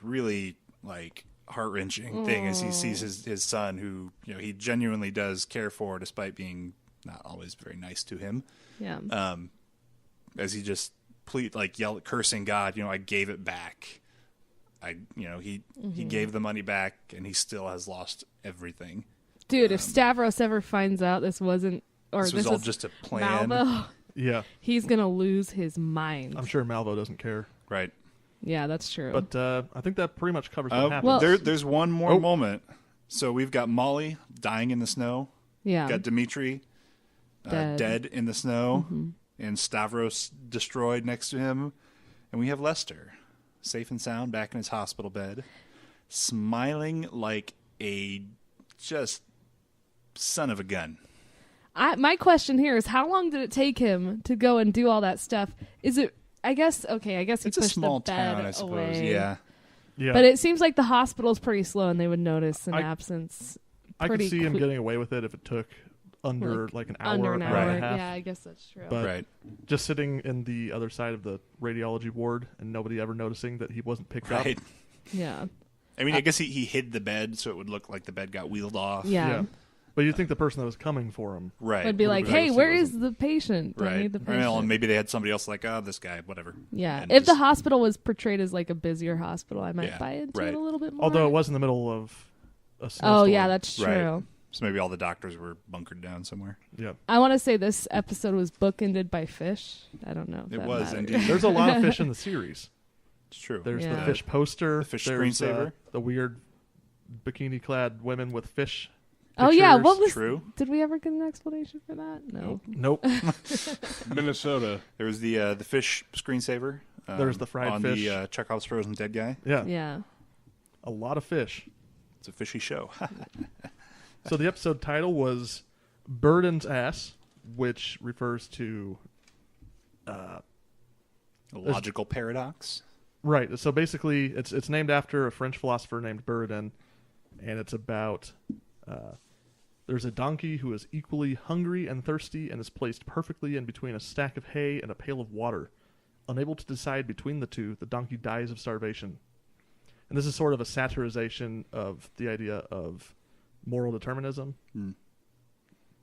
really like heart-wrenching thing as he sees his son, who he genuinely does care for, despite being not always very nice to him. Yeah. As he just yell cursing God, I gave it back. He gave the money back, and he still has lost everything. Dude, if Stavros ever finds out this wasn't, or this was all just a plan, Malvo, Yeah. he's gonna lose his mind. I'm sure Malvo doesn't care. right? Yeah, that's true. But I think that pretty much covers what happened. Well- There's one more moment. So we've got Molly dying in the snow. yeah. Got Dimitri dead in the snow, and Stavros destroyed next to him, and we have Lester safe and sound back in his hospital bed, smiling like a just son of a gun. My question here is, how long did it take him to go and do all that stuff? Is it? I guess he It's a pushed small the bed town, I suppose. away. Yeah. Yeah. But it seems like the hospital's pretty slow, and they would notice an I- absence. I could pretty see him quick- getting away with it if it took under like an hour, under an hour hour. and a half. Yeah, I guess that's true. But Right. just sitting in the other side of the radiology ward and nobody ever noticing that he wasn't picked Right. up. Yeah. I mean, I guess he hid the bed so it would look like the bed got wheeled off. Yeah. But you'd think the person that was coming for him. Right. Would be like, Would've hey, noticed where he is the patient? I Right. need the I mean, well, patient. maybe they had somebody else like, this guy, whatever. Yeah. And If the just- hospital was portrayed as like a busier hospital, I might Yeah, buy into right. it a little bit more. Although it was in the middle of a Oh, snowstorm. yeah, that's true. Right. So maybe all the doctors were bunkered down somewhere. Yeah. I want to say this episode was bookended by fish. I don't know. If It that was matters. indeed. There's a lot of fish in the series. It's true. There's the Yeah. fish poster. The fish there's, screensaver. the weird bikini-clad women with fish. Oh yeah, pictures. what was? True. Did we ever get an explanation for that? No. Nope. Minnesota. There was the fish screensaver. There's the fried on fish. the Chekhov's Frozen Dead guy. Yeah. Yeah. A lot of fish. It's a fishy show. So the episode title was Burden's Ass, which refers to A logical paradox. right. So basically, it's named after a French philosopher named Buridan, and it's about there's a donkey who is equally hungry and thirsty and is placed perfectly in between a stack of hay and a pail of water. Unable to decide between the two, the donkey dies of starvation. And this is sort of a satirization of the idea of moral determinism.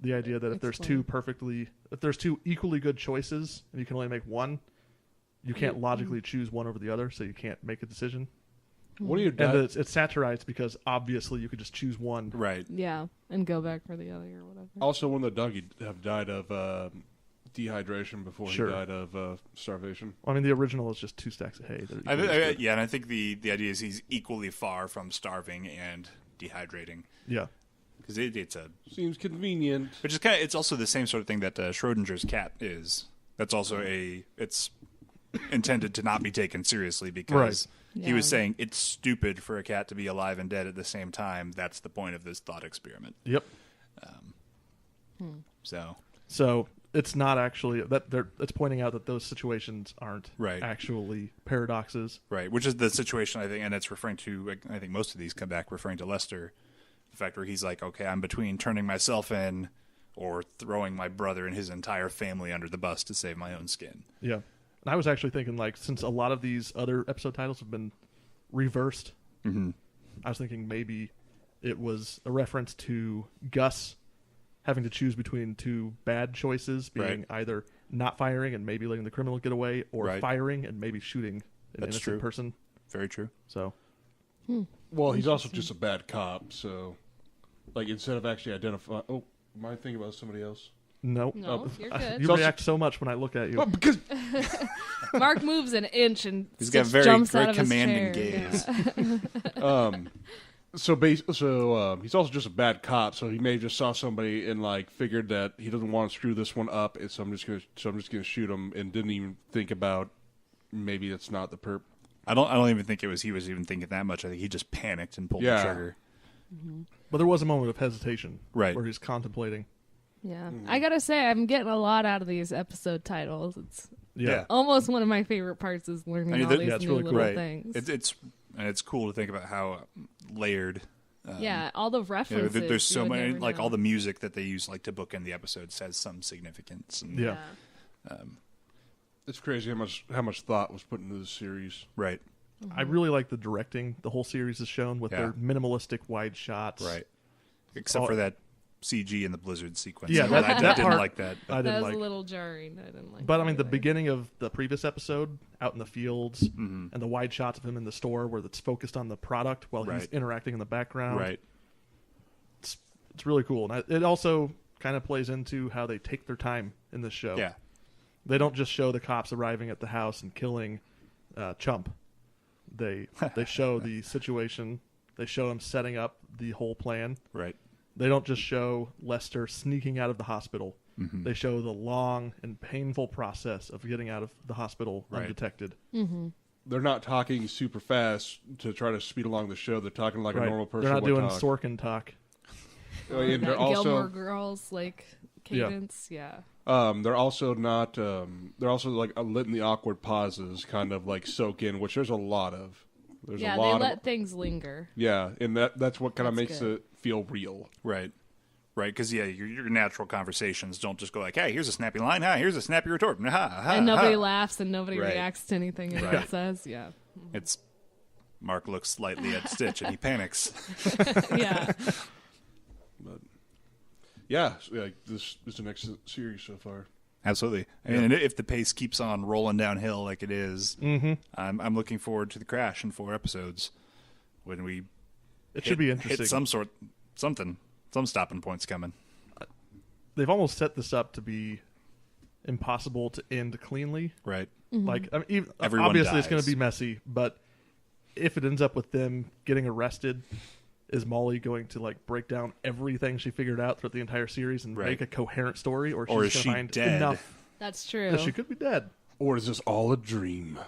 The idea that if there's two equally good choices and you can only make one, you can't logically choose one over the other, so you can't make a decision. What do you And it's satirized because obviously you could just choose one. Right. Yeah, and go back for the other or whatever. Also, when the donkey have died of dehydration before Sure. he died of starvation. I mean, the original is just 2 stacks of hay. that are equally as good. Yeah, and I think the idea is he's equally far from starving and dehydrating. Yeah. Because it's a... Seems convenient. Which is kind of... It's also the same sort of thing that Schrodinger's cat is. That's also it's intended to not be taken seriously because he was Yeah. saying it's stupid for a cat to be alive and dead at the same time. That's the point of this thought experiment. Yep. So it's not actually it's pointing out that those situations aren't Right. actually paradoxes. Right, which is the situation, I think, and it's referring to, I think most of these come back referring to Lester, the fact where he's like, okay, I'm between turning myself in or throwing my brother and his entire family under the bus to save my own skin. Yeah. And I was actually thinking, like, since a lot of these other episode titles have been reversed, I was thinking maybe it was a reference to Gus having to choose between two bad choices, being either not firing and maybe letting the criminal get away, or firing and maybe shooting an That's innocent true. person. Very true. So, Well, he's also just a bad cop, so like instead of actually identifying. Oh, am I thinking about somebody else? no. No, you're good. You react so much when I look at you. Oh, because Mark moves an inch and He's got Stitch very, jumps very out of his commanding chair. gaze. So he's also just a bad cop. So he may have just saw somebody and like figured that he doesn't want to screw this one up, and so I'm just gonna shoot him, and didn't even think about maybe it's not the perp. I don't even think he was even thinking that much. I think he just panicked and pulled the trigger. But there was a moment of hesitation, Right. where he's contemplating. Yeah. I gotta say, I'm getting a lot out of these episode titles. It's Yeah. almost one of my favorite parts is learning all these it's new really little cool. Right. things. It's cool to think about how layered. Yeah, all the You know, references. there's so you would many, never like know. all the music that they use, like to bookend the episodes, has some significance. And, Yeah. It's crazy how much thought was put into this series. Right. I really like the directing the whole series has shown with Yeah. their minimalistic wide shots. Right. Except for that CG in the Blizzard sequence. Yeah, I that didn't part- like that. I That didn't was like. a little jarring. I didn't like. But that I mean, the either. beginning of the previous episode, out in the fields, and the wide shots of him in the store, where it's focused on the product while he's Right. interacting in the background. Right. It's really cool, and it also kind of plays into how they take their time in this show. Yeah. They don't just show the cops arriving at the house and killing Chump. They show the situation. They show him setting up the whole plan. Right. They don't just show Lester sneaking out of the hospital. Mm-hmm. They show the long and painful process of getting out of the hospital Right. undetected. They're not talking super fast to try to speed along the show. They're talking like a normal person They're not would doing talk. Sorkin talk. And that they're also Gilmore Girls like cadence. Yeah. they're also not they're also like letting the awkward pauses kind of like soak in, which there's a lot of. There's Yeah, a they lot let of things linger. yeah, and that's what kind of That's makes good. it feel real. Right. Right. Because, yeah, your natural conversations don't just go like, hey, here's a snappy line. Ha, here's a snappy retort. Ha, ha, And nobody ha. laughs and nobody Right. reacts to anything anyone says. Yeah. It's Mark looks slightly at Stitch and he panics. Yeah. Yeah, this is an excellent series so far. Absolutely. And if the pace keeps on rolling downhill like it is, I'm looking forward to the crash in 4 episodes when we It should be interesting. hit some stopping points coming. They've almost set this up to be impossible to end cleanly. Right. Like, I mean, Everyone obviously it's going dies. to be messy, but if it ends up with them getting arrested, is Molly going to like break down everything she figured out throughout the entire series and Right. make a coherent story, or Or is she's she going to find dead? enough That's true. that she could be dead? Or is this all a dream?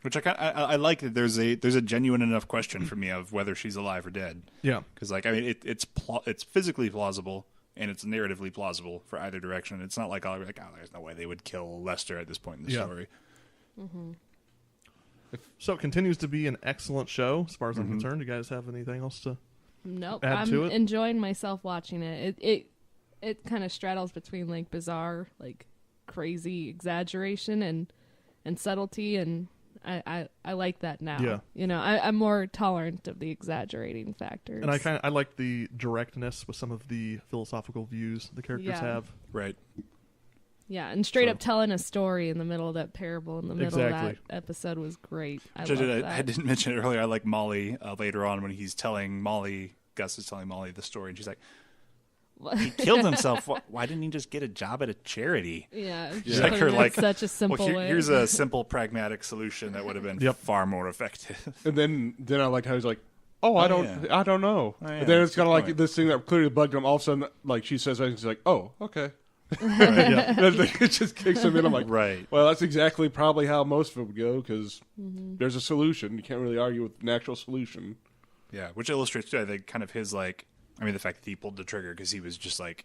Which I like that there's a genuine enough question for me of whether she's alive or dead. Yeah, Because like I mean it's physically plausible and it's narratively plausible for either direction. It's not like I'll be like, oh, there's no way they would kill Lester at this point in the Yeah. story. so it continues to be an excellent show as far as I'm concerned. You guys have anything else to? Nope. Add I'm to it? enjoying myself watching it. It kind of straddles between like bizarre, like crazy exaggeration and subtlety, and I like that now. Yeah. You know, I'm more tolerant of the exaggerating factors. And I like the directness with some of the philosophical views the characters Yeah. have. Right. yeah, and straight So- up telling a story in the middle of that parable in the middle of Exactly. that episode was great. I Which love that. I didn't mention it earlier. I like Molly later on when he's telling Molly, Gus is telling Molly the story, and she's like, he killed himself. Why didn't he just get a job at a charity? Yeah, She's like putting her it in like such a simple way. Here's a simple pragmatic solution that would have been Yep. far more effective. And then I like how he's like, "Oh, I don't yeah. know." Oh, yeah, And then it's that's kind a of like point. this thing that clearly bugged him. All of a sudden, like she says something, he's like, "Oh, okay." Yeah. And then it just kicks him in. I'm like, Right. Well, that's exactly probably how most of them would go because there's a solution. You can't really argue with an actual solution. Yeah, which illustrates too, I think, kind of his like, I mean, the fact that he pulled the trigger because he was just like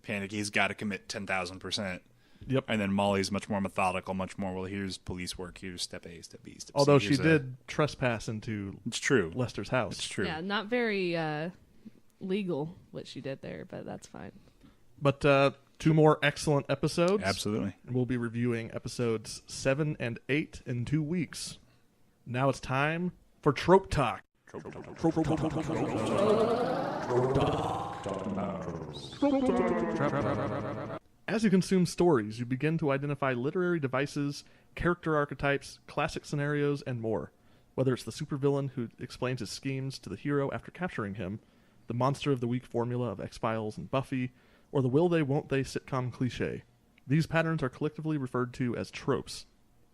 panicky. He's got to commit 10,000%. Yep. And then Molly's much more methodical, much more, well, here's police work, here's step A, step B, step Although C. she Here's did trespass into It's true. Lester's house. It's true. Yeah, not very legal what she did there, but that's fine. But 2 more excellent episodes. Absolutely. We'll be reviewing episodes 7 and 8 in 2 weeks. Now it's time for Trope Talk. As you consume stories, you begin to identify literary devices, character archetypes, classic scenarios, and more. Whether it's the supervillain who explains his schemes to the hero after capturing him, the monster of the week formula of X-Files and Buffy, or the will they won't they sitcom cliche. These patterns are collectively referred to as tropes.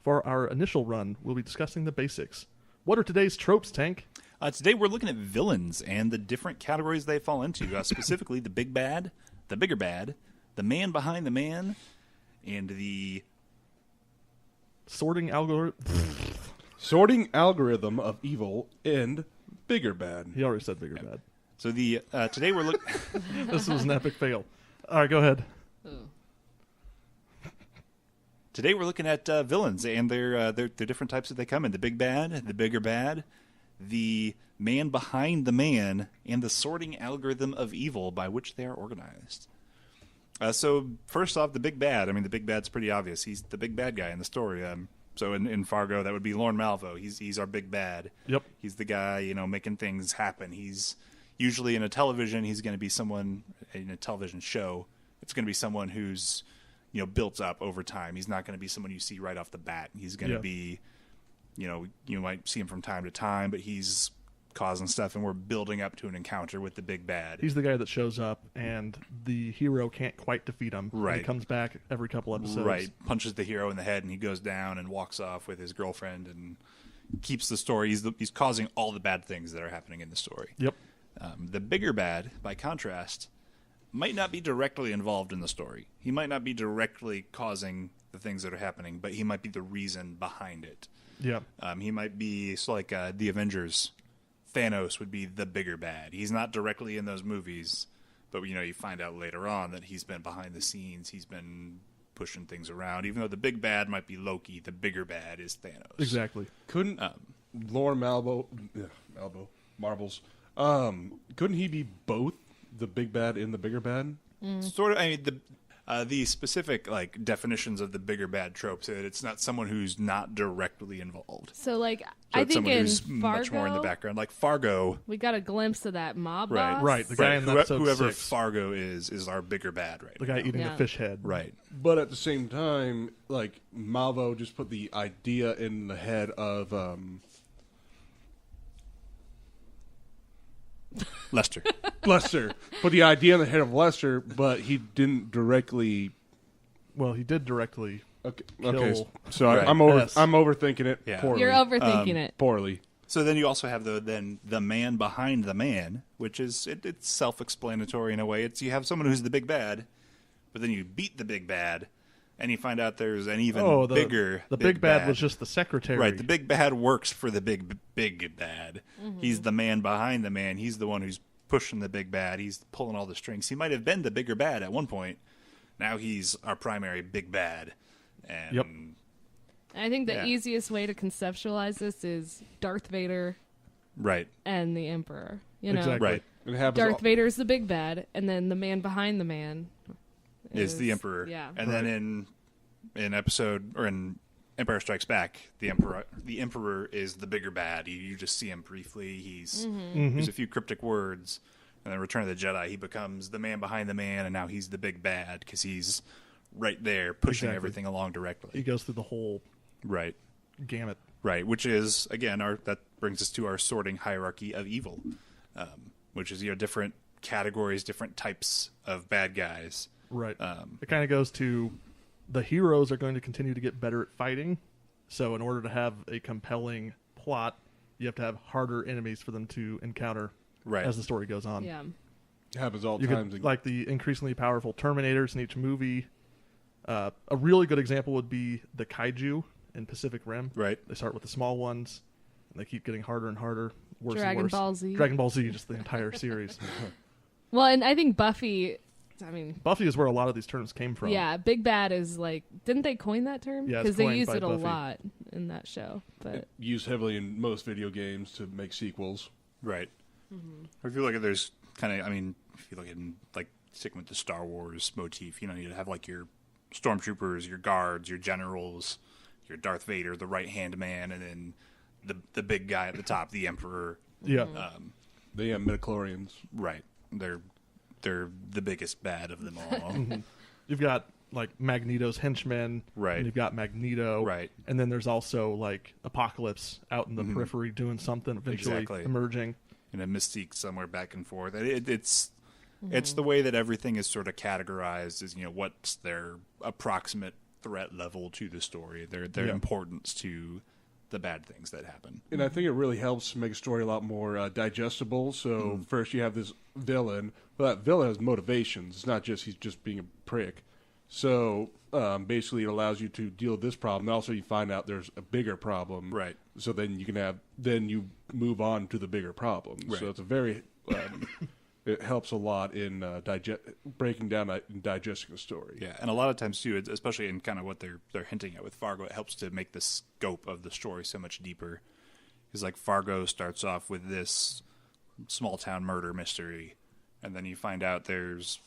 For our initial run, we'll be discussing the basics. What are today's tropes, Tank? Today we're looking at villains and the different categories they fall into, specifically the big bad, the bigger bad, the man behind the man, and the... Sorting algorithm. Sorting algorithm of evil and bigger bad. He already said bigger bad. So the today we're looking... This was an epic fail. All right, go ahead. Ooh. Today we're looking at villains and their different types that they come in. The big bad, the bigger bad, the man behind the man, and the sorting algorithm of evil by which they are organized. So first off, the big bad. I mean, the big bad's pretty obvious. He's the big bad guy in the story. So in Fargo, that would be Lorne Malvo. He's our big bad. Yep. He's the guy, making things happen. He's usually in a television. He's going to be someone in a television show. It's going to be someone who's built up over time. He's not going to be someone you see right off the bat. He's going to be, you might see him from time to time, but he's causing stuff, and we're building up to an encounter with the big bad. He's the guy that shows up, and the hero can't quite defeat him. Right. He comes back every couple episodes. Right. Punches the hero in the head, and he goes down and walks off with his girlfriend and keeps the story. He's causing all the bad things that are happening in the story. Yep. The bigger bad, by contrast, might not be directly involved in the story. He might not be directly causing the things that are happening, but he might be the reason behind it. Yeah. He might be like the Avengers. Thanos would be the bigger bad. He's not directly in those movies, but you find out later on that he's been behind the scenes. He's been pushing things around. Even though the big bad might be Loki, the bigger bad is Thanos. Exactly. Couldn't Lorne Marbles? Couldn't he be both the big bad and the bigger bad? Sort of. I mean, the specific definitions of the bigger bad tropes. It's not someone who's not directly involved. So So I it's think someone in who's Fargo, much more in the background. Like Fargo. we got a glimpse of that mob Right. boss. Right. The guy in episode whoever 6. Fargo is our bigger bad right The now. guy eating Yeah. the fish head. Right. But at the same time, Malvo just put the idea in the head of Lester. Lester. Put the idea in the head of Lester, but he didn't directly. Well, he did directly. Okay. Kill. So Right. I'm over. Yes. I'm overthinking it Yeah. poorly. You're overthinking it. Poorly. So then you also have the man behind the man, which is it's self-explanatory in a way. It's you have someone who's the big bad, but then you beat the big bad, and you find out there's an even bigger. The big bad was just the secretary. right. The big bad works for the big bad. Mm-hmm. He's the man behind the man. He's the one who's pushing the big bad. He's pulling all the strings. He might have been the bigger bad at one point. Now he's our primary big bad. And Yep. I think the Yeah. easiest way to conceptualize this is Darth Vader Right. and the Emperor. Exactly. Right. It happens. Darth Vader is the big bad, and then the man behind the man Is the Emperor. Yeah. And then in Empire Strikes Back, the Emperor is the bigger bad. You just see him briefly. He's there's a few cryptic words, and then Return of the Jedi, he becomes the man behind the man, and now he's the big bad because he's right there pushing Exactly. everything along directly. He goes through the whole Right. gamut. Right. Which is again that brings us to our sorting hierarchy of evil, which is different categories, different types of bad guys. Right. It kind of goes to the heroes are going to continue to get better at fighting. So in order to have a compelling plot, you have to have harder enemies for them to encounter Right. as the story goes on. Yeah. It happens all You times. could, like the increasingly powerful Terminators in each movie. A really good example would be the kaiju in Pacific Rim. Right. They start with the small ones, and they keep getting harder and harder, worse and Dragon worse. Ball Z. Dragon Ball Z, just the entire series. Well, and I think Buffy. I mean, Buffy is where a lot of these terms came from. yeah, big bad is didn't they coin that term? Yeah, it's because they coined use by it a Buffy. lot in that show. But used heavily in most video games to make sequels. Right. Or if you look at there's kind of, if you look at sticking with the Star Wars motif, you'd have your stormtroopers, your guards, your generals, your Darth Vader, the right hand man, and then the big guy at the top, the Emperor. Yeah. They have midichlorians. Right. They're the biggest bad of them all. You've got Magneto's henchmen, Right. And you've got Magneto, Right. And then there's also Apocalypse out in the periphery doing something, eventually Exactly. emerging. And a mystique somewhere back and forth. It's the way that everything is sort of categorized as what's their approximate threat level to the story, their Yeah. importance to the bad things that happen. And I think it really helps to make a story a lot more digestible. So first you have this villain, but that villain has motivations. It's not just he's just being a prick. So basically it allows you to deal with this problem. And also you find out there's a bigger problem. Right. So then you move on to the bigger problem. Right. So it's a very it helps a lot in breaking down and digesting the story. Yeah, and a lot of times too, especially in kind of what they're hinting at with Fargo, it helps to make the scope of the story so much deeper. Because like Fargo starts off with this small town murder mystery, and then you find out there's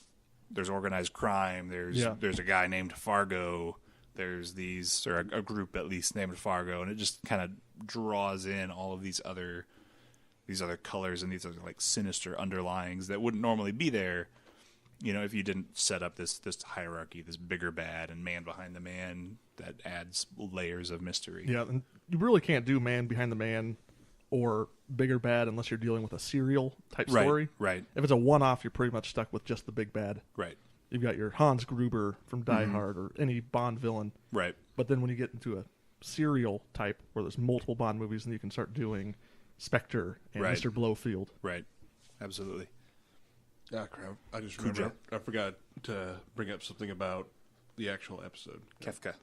organized crime. There's a guy named Fargo. There's a group at least named Fargo, and it just kind of draws in all of these other colors and these other like sinister underlyings that wouldn't normally be there, if you didn't set up this hierarchy, this bigger bad and man behind the man that adds layers of mystery. Yeah, and you really can't do man behind the man or bigger bad unless you're dealing with a serial type story. Right. If it's a one-off, you're pretty much stuck with just the big bad. Right. You've got your Hans Gruber from Die Hard or any Bond villain. Right. But then when you get into a serial type where there's multiple Bond movies, then you can start doing Spectre and Right. Mr. Blowfield. Right. Absolutely. Ah, crap. I just remembered. I forgot to bring up something about the actual episode. Kefka.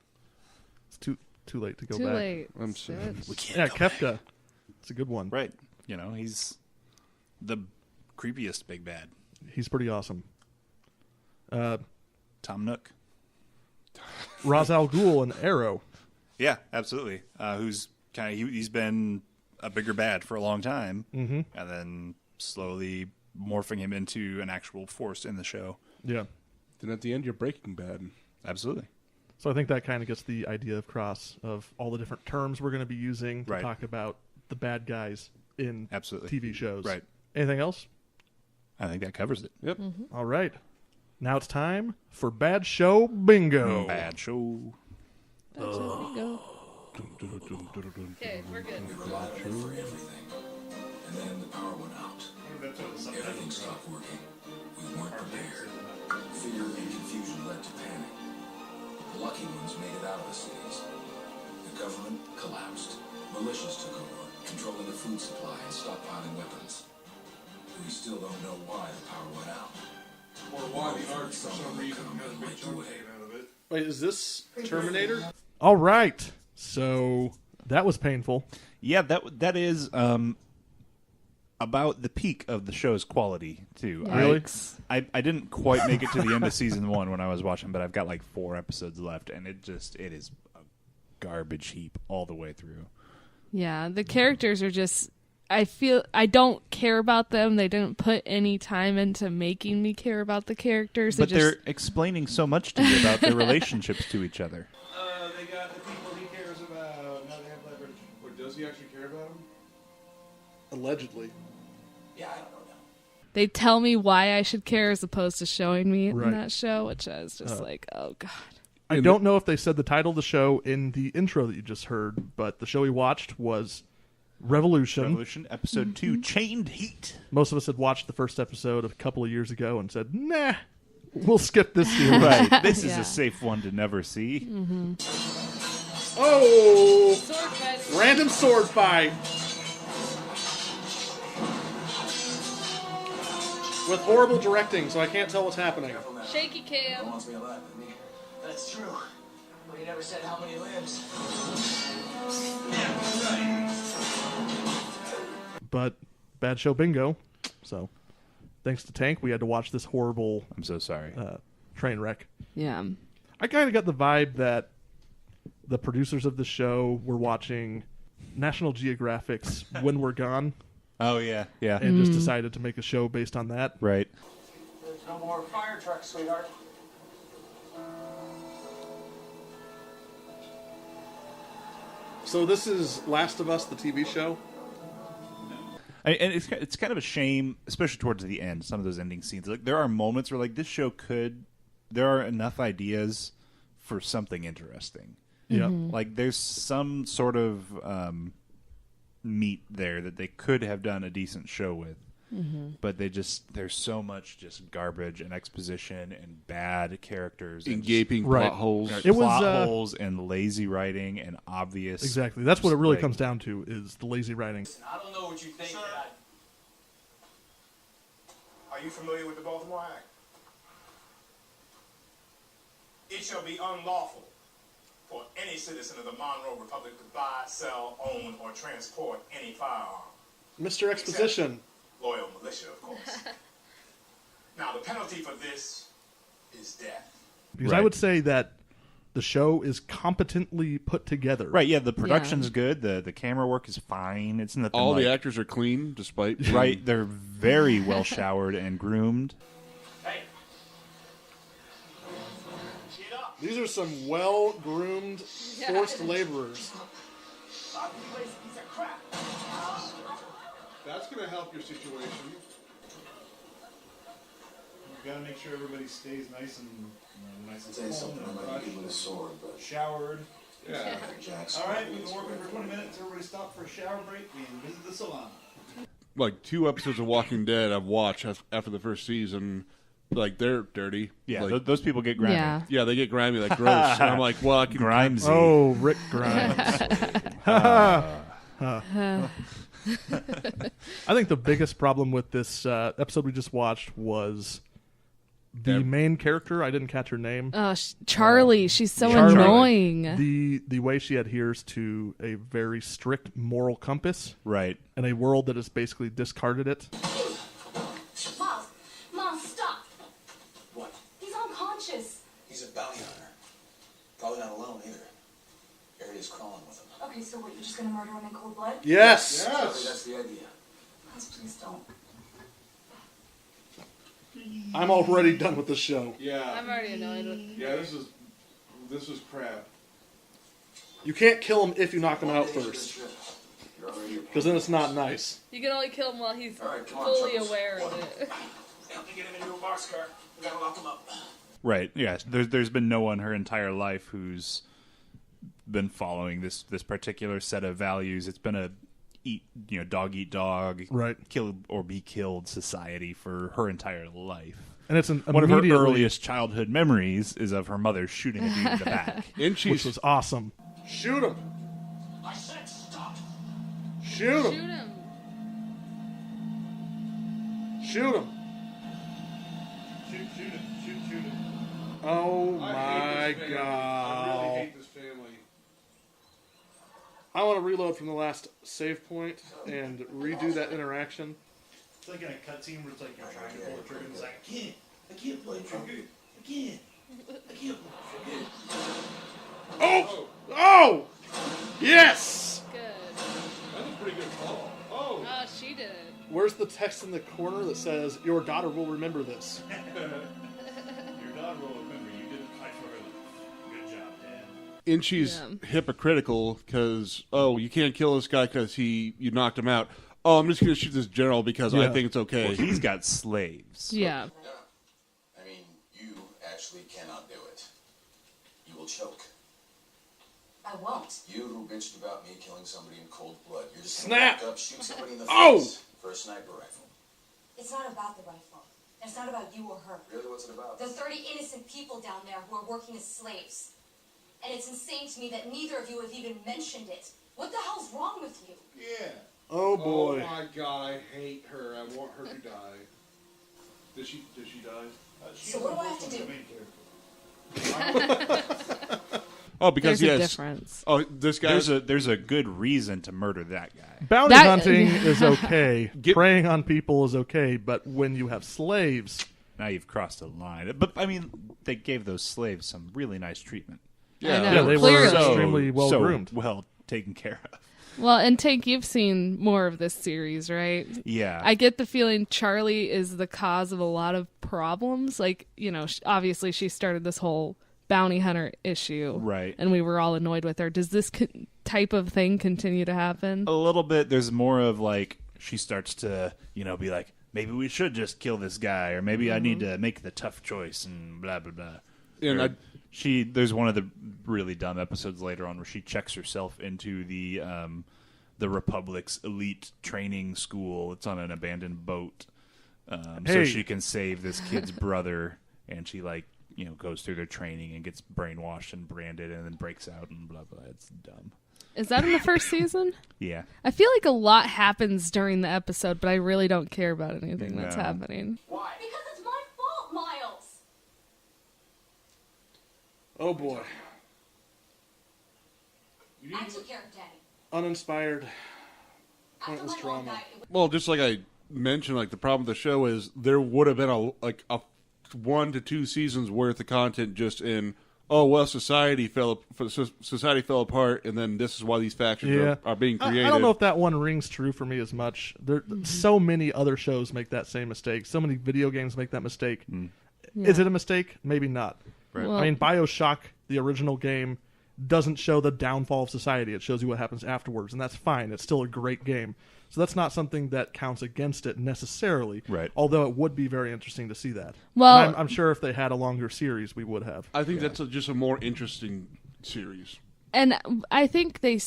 It's too late to go Too back. late. I'm sorry. Shit. We can't Yeah, go Kefka. back. It's a good one. Right. He's the creepiest big bad. He's pretty awesome. Tom Nook. Ra's al Ghul and Arrow. Yeah, absolutely. Who's he's been a bigger bad for a long time, and then slowly morphing him into an actual force in the show. Yeah. Then at the end, you're Breaking Bad. Absolutely. So I think that kind of gets the idea of Cross of all the different terms we're going to be using to Right. talk about the bad guys in Absolutely. TV shows. Right. Anything else? I think that covers it. Yep. All right. Now it's time for Bad Show Bingo. Bad show. That's it, bingo. Okay, we're good. We relied on it for everything. And then the power went out. Everything stopped working. We weren't prepared. Fear and confusion led to panic. The lucky ones made it out of the cities. The government collapsed. Militias took over, controlling the food supply and stockpiling weapons. We still don't know why the power went out. Or why the arts, for some reason, has a big chunk taken out of it. Wait, is this Terminator? All right. So that was painful. Yeah, that is about the peak of the show's quality too. Really? I didn't quite make it to the end of season 1 when I was watching, but I've got like 4 episodes left, and it is a garbage heap all the way through. Yeah, the characters are just. I feel I don't care about them. They didn't put any time into making me care about the characters. But they're explaining so much to you about their relationships to each other. They got the people he cares about. Now they have leverage. Or does he actually care about them? Allegedly. Yeah, I don't know now. They tell me why I should care as opposed to showing me it Right. in that show, which I was just like, oh god. I don't know if they said the title of the show in the intro that you just heard, but the show we watched was Revolution. Revolution, episode 2, Chained Heat. Most of us had watched the first episode a couple of years ago and said, nah, we'll skip this series. Right. This is Yeah. a safe one to never see. Oh! Sword fight. Random sword fight. With horrible directing, so I can't tell what's happening. Shaky cam. Wants me alive, didn't he? That's true. But he never said how many lives. But Bad Show Bingo. So thanks to Tank, we had to watch this horrible I'm so sorry. train wreck. Yeah. I kind of got the vibe that the producers of the show were watching National Geographic's When We're Gone Oh, yeah. Yeah. and just decided to make a show based on that. Right. There's no more fire trucks, sweetheart. So this is Last of Us, the TV show? And it's kind of a shame, especially towards the end, some of those ending scenes. Like, there are moments where, like, this show there are enough ideas for something interesting. Yeah. Like, there's some sort of meat there that they could have done a decent show with. But there's so much just garbage and exposition and bad characters and In gaping Right. plot holes. It was, plot holes and lazy writing and obvious. Exactly. That's what it really like- comes down to is the lazy writing. I don't know what you think. Are you familiar with the Baltimore Act? It shall be unlawful for any citizen of the Monroe Republic to buy, sell, own, or transport any firearm. Mr. Exposition. Loyal militia, of course. Now, the penalty for this is death. Because I Right. would say that the show is competently put together. Right, yeah, the production's good. The camera work is fine. It's nothing All like, the actors are clean, despite right. They're very well showered and groomed. Hey. Get up. These are some well-groomed forced laborers. Stop, you lazy piece of crap. That's going to help your situation. You gotta make sure everybody stays nice and I'll tell you something, I might be with a sword, but showered. Yeah. Jackson. All right, we've been working for 20 minutes. Everybody stop for a shower break and visit the salon. Like 2 episodes of Walking Dead I've watched after the first season. Like, they're dirty. Yeah, Like, those people get grimy. Yeah. yeah, they get grimy, like gross. And I'm like, well, I can. Grimesy. Oh, Rick Grimes. I think the biggest problem with this episode we just watched was the main character. I didn't catch her name. Charlie. She's so Charlie. annoying. The way she adheres to a very strict moral compass Right. in a world that has basically discarded it. Miles, stop. What? He's unconscious. He's a bounty hunter. Probably not alone either. Area's crawling with him. Okay, so what, you're just gonna murder him in cold blood? Yes. Charlie, that's the idea. Miles, please don't. I'm already done with the show. Yeah. I'm already annoyed with Yeah, this is crap. You can't kill him if you knock him out first, You're already a because then it's not nice. You can only kill him while he's All right, come on, fully Chuckles. aware of it. Help me get him into a box car. We gotta lock him up. Right. Yeah. There's been no one her entire life who's been following this particular set of values. It's been a dog eat dog, Right. kill or be killed society for her entire life. And it's One of her immediately, earliest childhood memories is of her mother shooting a dude in the back. And which she's was awesome. Shoot him. I said stop. Shoot him. Shoot him. Shoot him. Shoot it. Oh my god. this family. I want to reload from the last save point and redo that interaction. It's like in a cutscene where it's like you're trying to pull the trigger and it's like, I can't pull the trigger. I can't pull the trigger. Oh! Oh! Yes! Good. That's a pretty good call. Oh. Oh, she did it. Where's the text in the corner that says, "Your daughter will remember this"? Your dog will remember you didn't fight for her life. Good job, Dad. And she's hypocritical because, you can't kill this guy because you knocked him out. Oh, I'm just going to shoot this general because I Yeah. think it's okay. Well, he's got slaves. Yeah. No. I mean, you actually cannot do it. You will choke. I won't. You who bitched about me killing somebody in cold blood. You're just Snap. gonna walk up, shoot somebody in the Oh! face for a sniper rifle. It's not about the rifle. It's not about you or her. Really, what's it about? The 30 innocent people down there who are working as slaves. And it's insane to me that neither of you have even mentioned it. What the hell's wrong with you? Yeah. Oh boy. my god, I hate her. I want her to die. Did she die? So what do I have to do? Oh, because There's a yes. difference. Oh, this guy. There's a good reason to murder that guy. Bounty That- hunting is okay. Get- Preying on people is okay. But when you have slaves, Now you've crossed a line. But I mean, they gave those slaves some really nice treatment. I know, yeah, they clearly. were extremely well groomed. well taken care of. Well, and Tank, you've seen more of this series, right? Yeah. I get the feeling Charlie is the cause of a lot of problems. Like, obviously she started this whole bounty hunter issue. Right. And we were all annoyed with her. Does this type of thing continue to happen? a little bit. There's more of like she starts to, be like, maybe we should just kill this guy, or maybe I need to make the tough choice, and blah blah blah. And Or there's one of the really dumb episodes later on where she checks herself into the Republic's elite training school. It's on an abandoned boat, so Hey. she can save this kid's brother, and she goes through their training and gets brainwashed and branded, and then breaks out and blah blah. It's dumb. Is that in the first season? Yeah. I feel like a lot happens during the episode, but I really don't care about anything that's No. happening. Why? Because it's my fault, Miles. Oh boy. I took care of Daddy. Uninspired. After Pointless my mom drama. died, it was Well, just like I mention, like, the problem with the show is there would have been a 1 to 2 seasons worth of content just in, oh, well, society fell apart, and then this is why these factions are being created. I don't know if that one rings true for me as much. So many other shows make that same mistake. So many video games make that mistake. Is it a mistake? Maybe not. Right. Well- I mean, BioShock, the original game, doesn't show the downfall of society. It shows you what happens afterwards, and that's fine. It's still a great game. So that's not something that counts against it necessarily. Right. Although it would be very interesting to see that. Well- And I'm sure if they had a longer series, we would have. I think that's just a more interesting series. And I think they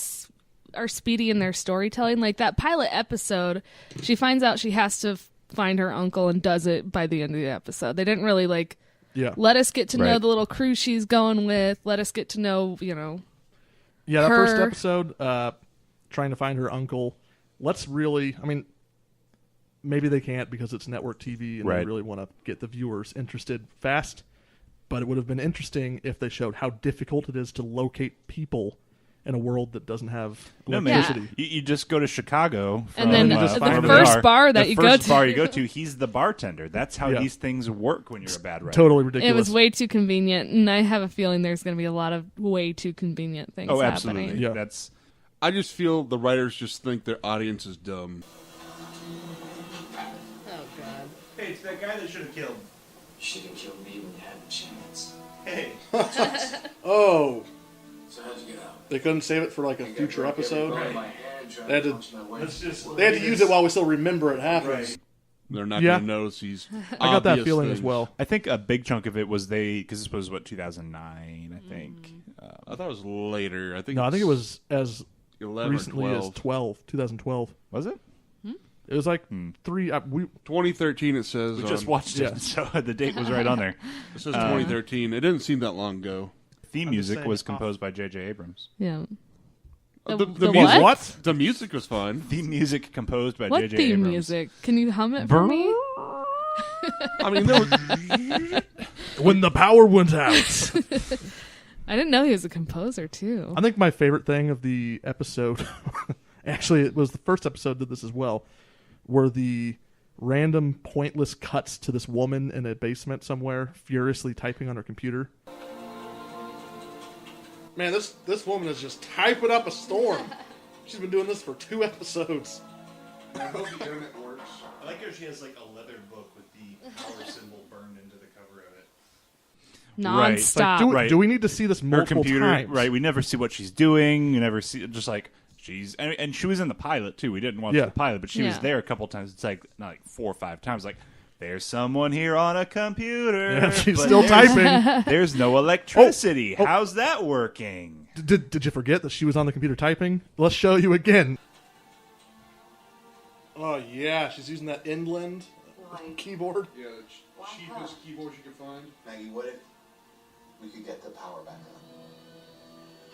are speedy in their storytelling. Like that pilot episode, she finds out she has to find her uncle and does it by the end of the episode. They didn't really let us get to know the little crew she's going with. Let us get to know, Yeah, that her. first episode, trying to find her uncle. Let's really, I mean, maybe they can't because it's network TV and they really want to get the viewers interested fast. But it would have been interesting if they showed how difficult it is to locate people in a world that doesn't have electricity. You just go to Chicago, and then just find the them. first bar that you go first to. bar you go to, he's the bartender. That's how Yeah. these things work when you're a bad writer. Totally ridiculous. It was way too convenient, and I have a feeling there's going to be a lot of way too convenient things Oh, absolutely. happening. Yeah. That's I just feel the writers just think their audience is dumb. Oh, God. hey, it's that guy that should have killed. You should have killed me when you had the chance. Hey, Oh, So how'd you get out? they couldn't save it for like a future episode. My head, tried They had to- punch my way. let's just. They had to use it while we still remember it happened. Right. They're not Yeah. going to notice these I got that obvious feeling things. as well. I think a big chunk of it was because this was 2009. I think. I thought it was later. I think No, I think it was as 11 recently or as 12. 2012. Was it? It was like 3. 2013 it says. We just on- watched Yeah. it, so the date was right on there. It says 2013. It didn't seem that long ago. Theme I'm just music saying was it's off. composed by J.J. Abrams. Yeah. The The music, what? The music was fine. Theme music composed by What J.J. theme Abrams. music? Can you hum it for me? I mean, there was, When the power went out. I didn't know he was a composer, too. I think my favorite thing of the episode, actually, it was the first episode did this as well, were the random pointless cuts to this woman in a basement somewhere, furiously typing on her computer. Man, this woman is just typing up a storm. She's been doing this for 2 episodes. I hope the internet works. I like how she has like a leather book with the power symbol burned into the cover of it. Non-stop. It's like, Right. do we need to see this Her multiple computer, times? right? We never see what she's doing. You never see just like she's and she was in the pilot too. We didn't watch Yeah. the pilot, but she was Yeah. there a couple times. It's like not like 4 or 5 times. Like there's someone here on a computer. Yeah, she's but still there's- typing. There's no electricity. Oh. How's that working? Did you forget that she was on the computer typing? Let's show you again. Oh yeah, she's using that inland keyboard. Yeah, the cheapest keyboard you could find. Maggie, what if we could get the power back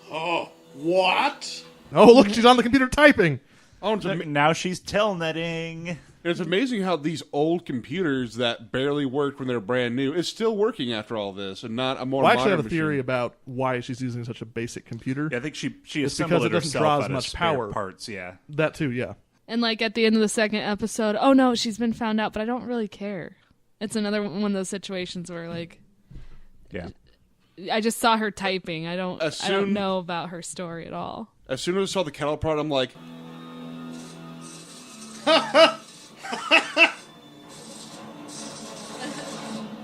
on? Oh, what? Oh, look, she's on the computer typing. Oh, it's, Now she's telnetting. it's amazing how these old computers that barely worked when they were brand new is still working after all this, and not a more Well, I actually modern have a theory machine. about why she's using such a basic computer. Yeah, I think she It's assembled because it it doesn't herself draw as out of much spare power. parts. Yeah. That too, yeah. And like at the end of the second episode, oh no, she's been found out, but I don't really care. It's another one of those situations where like Yeah. I just saw her typing. I don't Assume- know about her story at all. As soon as I saw the kettle pot, I'm like,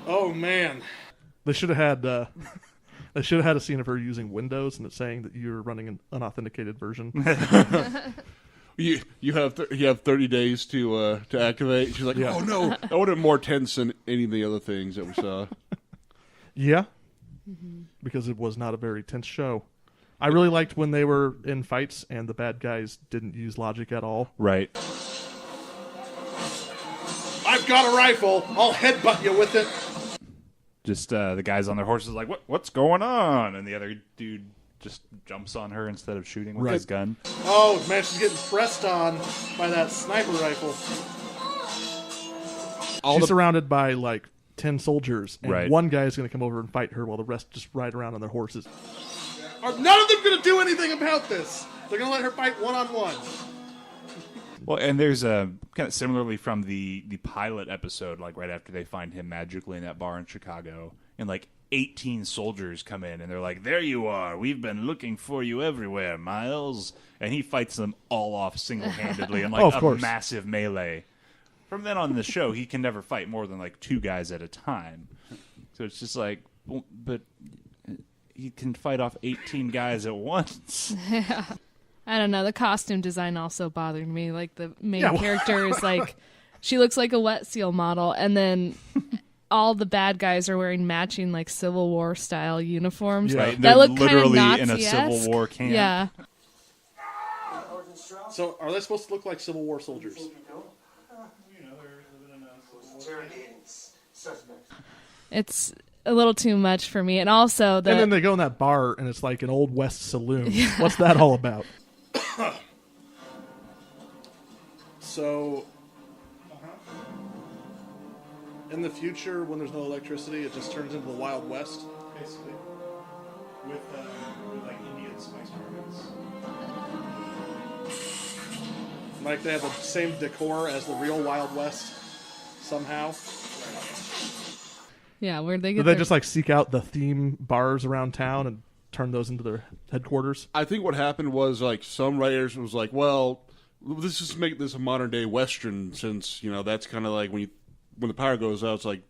Oh man. They should have had they should have had a scene of her using Windows and it's saying that you're running an unauthenticated version. you have 30 days to activate. She's like, Yeah. oh no, that would have been more tense than any of the other things that we saw. Yeah. Because it was not a very tense show. I really liked when they were in fights and the bad guys didn't use logic at all. Right. I've got a rifle. I'll headbutt you with it. Just the guys on their horses like, what's going on? And the other dude just jumps on her instead of shooting with Right. his gun. Oh man, she's getting pressed on by that sniper rifle. She's surrounded by like 10 soldiers and Right. one guy is going to come over and fight her while the rest just ride around on their horses. Are none of them going to do anything about this? They're going to let her fight one-on-one. Well, and there's a kind of similarly from the pilot episode, like right after they find him magically in that bar in Chicago, and like 18 soldiers come in and they're like, "There you are. We've been looking for you everywhere, Miles." And he fights them all off single-handedly in like a massive melee. From then on in the show, he can never fight more than like 2 guys at a time. So it's just like, well, but he can fight off 18 guys at once. Yeah. I don't know. The costume design also bothered me. Like the main character is like, she looks like a wet seal model, and then all the bad guys are wearing matching like Civil War style uniforms. Yeah. Right. That look literally kind of in a Civil War camp. Yeah. So, are they supposed to look like Civil War soldiers? It's a little too much for me, and also and then they go in that bar, and it's like an old West saloon. Yeah. What's that all about? So, in the future, when there's no electricity, it just turns into the Wild West. Basically, with like Indian spice markets. Like they have the same decor as the real Wild West, somehow. Yeah, where'd they get? Do they just like seek out the theme bars around town and turn those into their headquarters? I think what happened was like some writers was like, well, let's just make this a modern day Western, since that's kind of like when the power goes out, it's like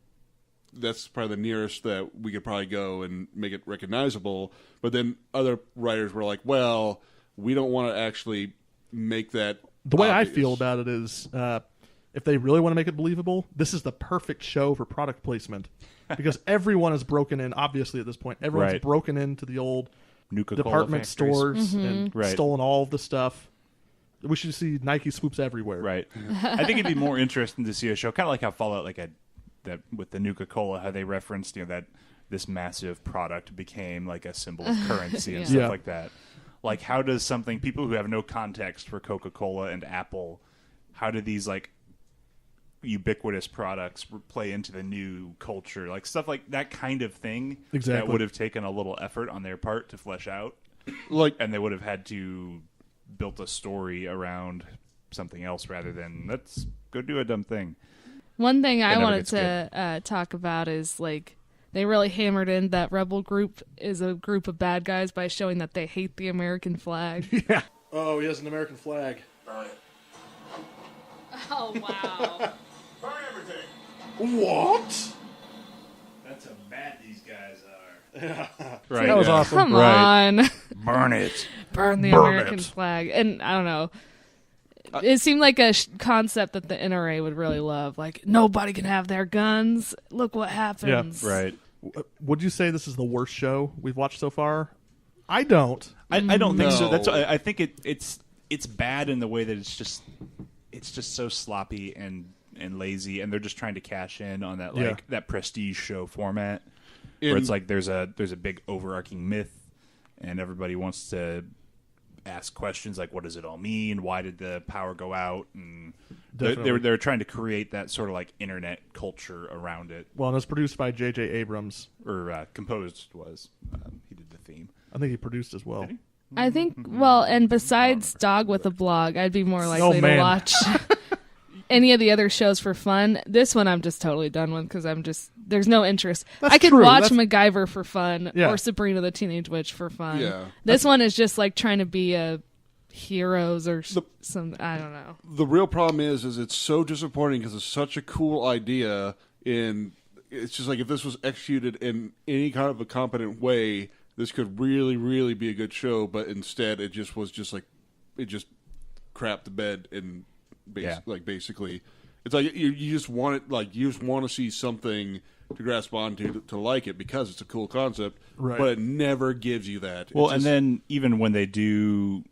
that's probably the nearest that we could probably go and make it recognizable. But then other writers were like, well, we don't want to actually make that. The way obvious. I feel about it is, if they really want to make it believable, this is the perfect show for product placement. Because everyone is broken in, obviously, at this point. Everyone's broken into the old Nuka-Cola department factories. stores and stolen all of the stuff. We should see Nike swoops everywhere. Right. I think it'd be more interesting to see a show, kind of like how Fallout, that with the Nuka-Cola, how they referenced, that this massive product became like a symbol of currency and stuff like that. Like, how does something, people who have no context for Coca-Cola and Apple, how do these, like, ubiquitous products play into the new culture? Like, stuff like that kind of thing that would have taken a little effort on their part to flesh out. And they would have had to built a story around something else rather than, let's go do a dumb thing. One thing I wanted to talk about is, like, they really hammered in that Rebel group is a group of bad guys by showing that they hate the American flag. Yeah. Oh, he has an American flag. Burn it. Oh, wow. Burn everything. What? That's how bad these guys are. Right. That was awesome. Come on. Burn it. Burn the American flag. And I don't know. It seemed like a concept that the NRA would really love. Like, nobody can have their guns. Look what happens. Yeah, right. Would you say this is the worst show we've watched so far? I don't. I don't think so. I think it's bad in the way that it's just so sloppy and lazy, and they're just trying to cash in on that that prestige show format, where it's like there's a big overarching myth, and everybody wants to ask questions like, what does it all mean? Why did the power go out? And they're trying to create that sort of like internet culture around it. Well, and it was produced by J.J. Abrams. Or composed was. He did the theme. I think he produced as well. I think, well, and besides Dog with a Blog, I'd be more likely to watch any of the other shows for fun. This one I'm just totally done with because there's no interest. I could watch MacGyver for fun or Sabrina the Teenage Witch for fun. Yeah. This one is just like trying to be a Heroes or some, I don't know. The real problem is it's so disappointing because it's such a cool idea, and it's just like if this was executed in any kind of a competent way, this could really, really be a good show, but instead it just crapped the bed and basically it's like you just want it, like you just want to see something to grasp onto to like it because it's a cool concept, but it never gives you that. Well, and then even when they do,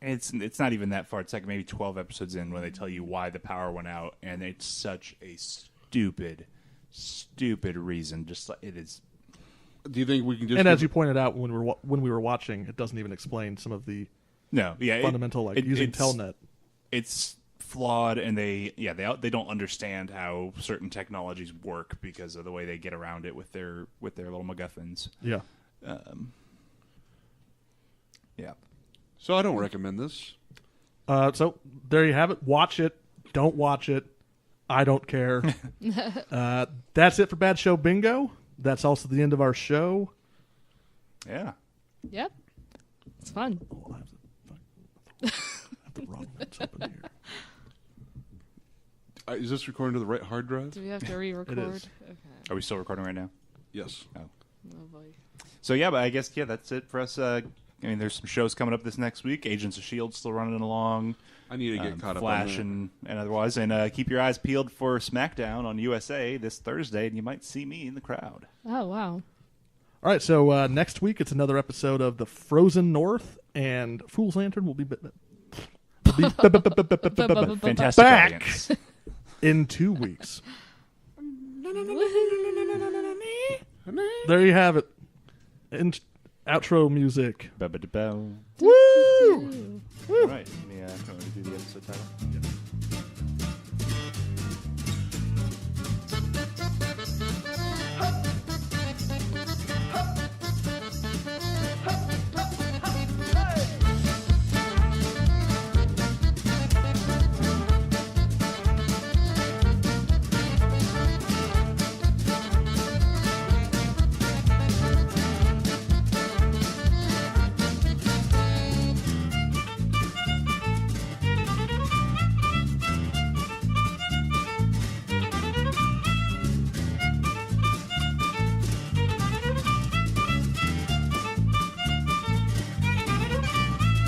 it's not even that far. It's like maybe 12 episodes in when they tell you why the power went out, and it's such a stupid reason. Just like it is. Do you think we can just? And as you pointed out when we were watching, it doesn't even explain some of the fundamental using Telnet. It's flawed, and they don't understand how certain technologies work because of the way they get around it with their little MacGuffins. Yeah. Yeah. So I don't recommend this. So there you have it. Watch it. Don't watch it. I don't care. That's it for Bad Show Bingo. That's also the end of our show. Yeah. Yep. It's fun. Oh, I have the wrong notes open here. Is this recording to the right hard drive? Do we have to re-record? It is. Okay. Are we still recording right now? Yes. Oh. Oh boy. So yeah, but I guess that's it for us. I mean, there's some shows coming up this next week. Agents of S.H.I.E.L.D. still running along. I need to get caught up Flash on that. and otherwise. And keep your eyes peeled for SmackDown on USA this Thursday, and you might see me in the crowd. Oh wow. All right, so next week it's another episode of The Frozen North, and Fool's Lantern will be Fantastic back audience. in 2 weeks. There you have it. Outro music. Ba-ba-da-bow. Woo! All right. Let me do the episode title.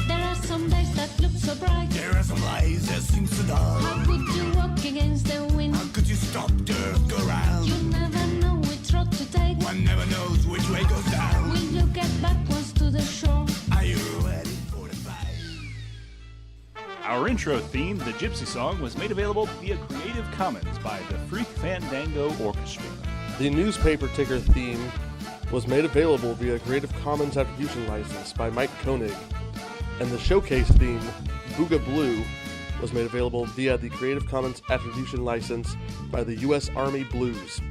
There are some days that look so bright. There are some lies that seem so dark. How could you walk against the wind? How could you stop the earth go round? You never know which road to take. One never knows which way goes down. Will you get backwards to the shore? Are you ready for the fight? Our intro theme, the Gypsy Song, was made available via Creative Commons by the Freak Fandango Orchestra. The newspaper ticker theme was made available via Creative Commons Attribution License by Mike Koenig, and the showcase theme, Booga Blue, was made available via the Creative Commons Attribution License by the U.S. Army Blues.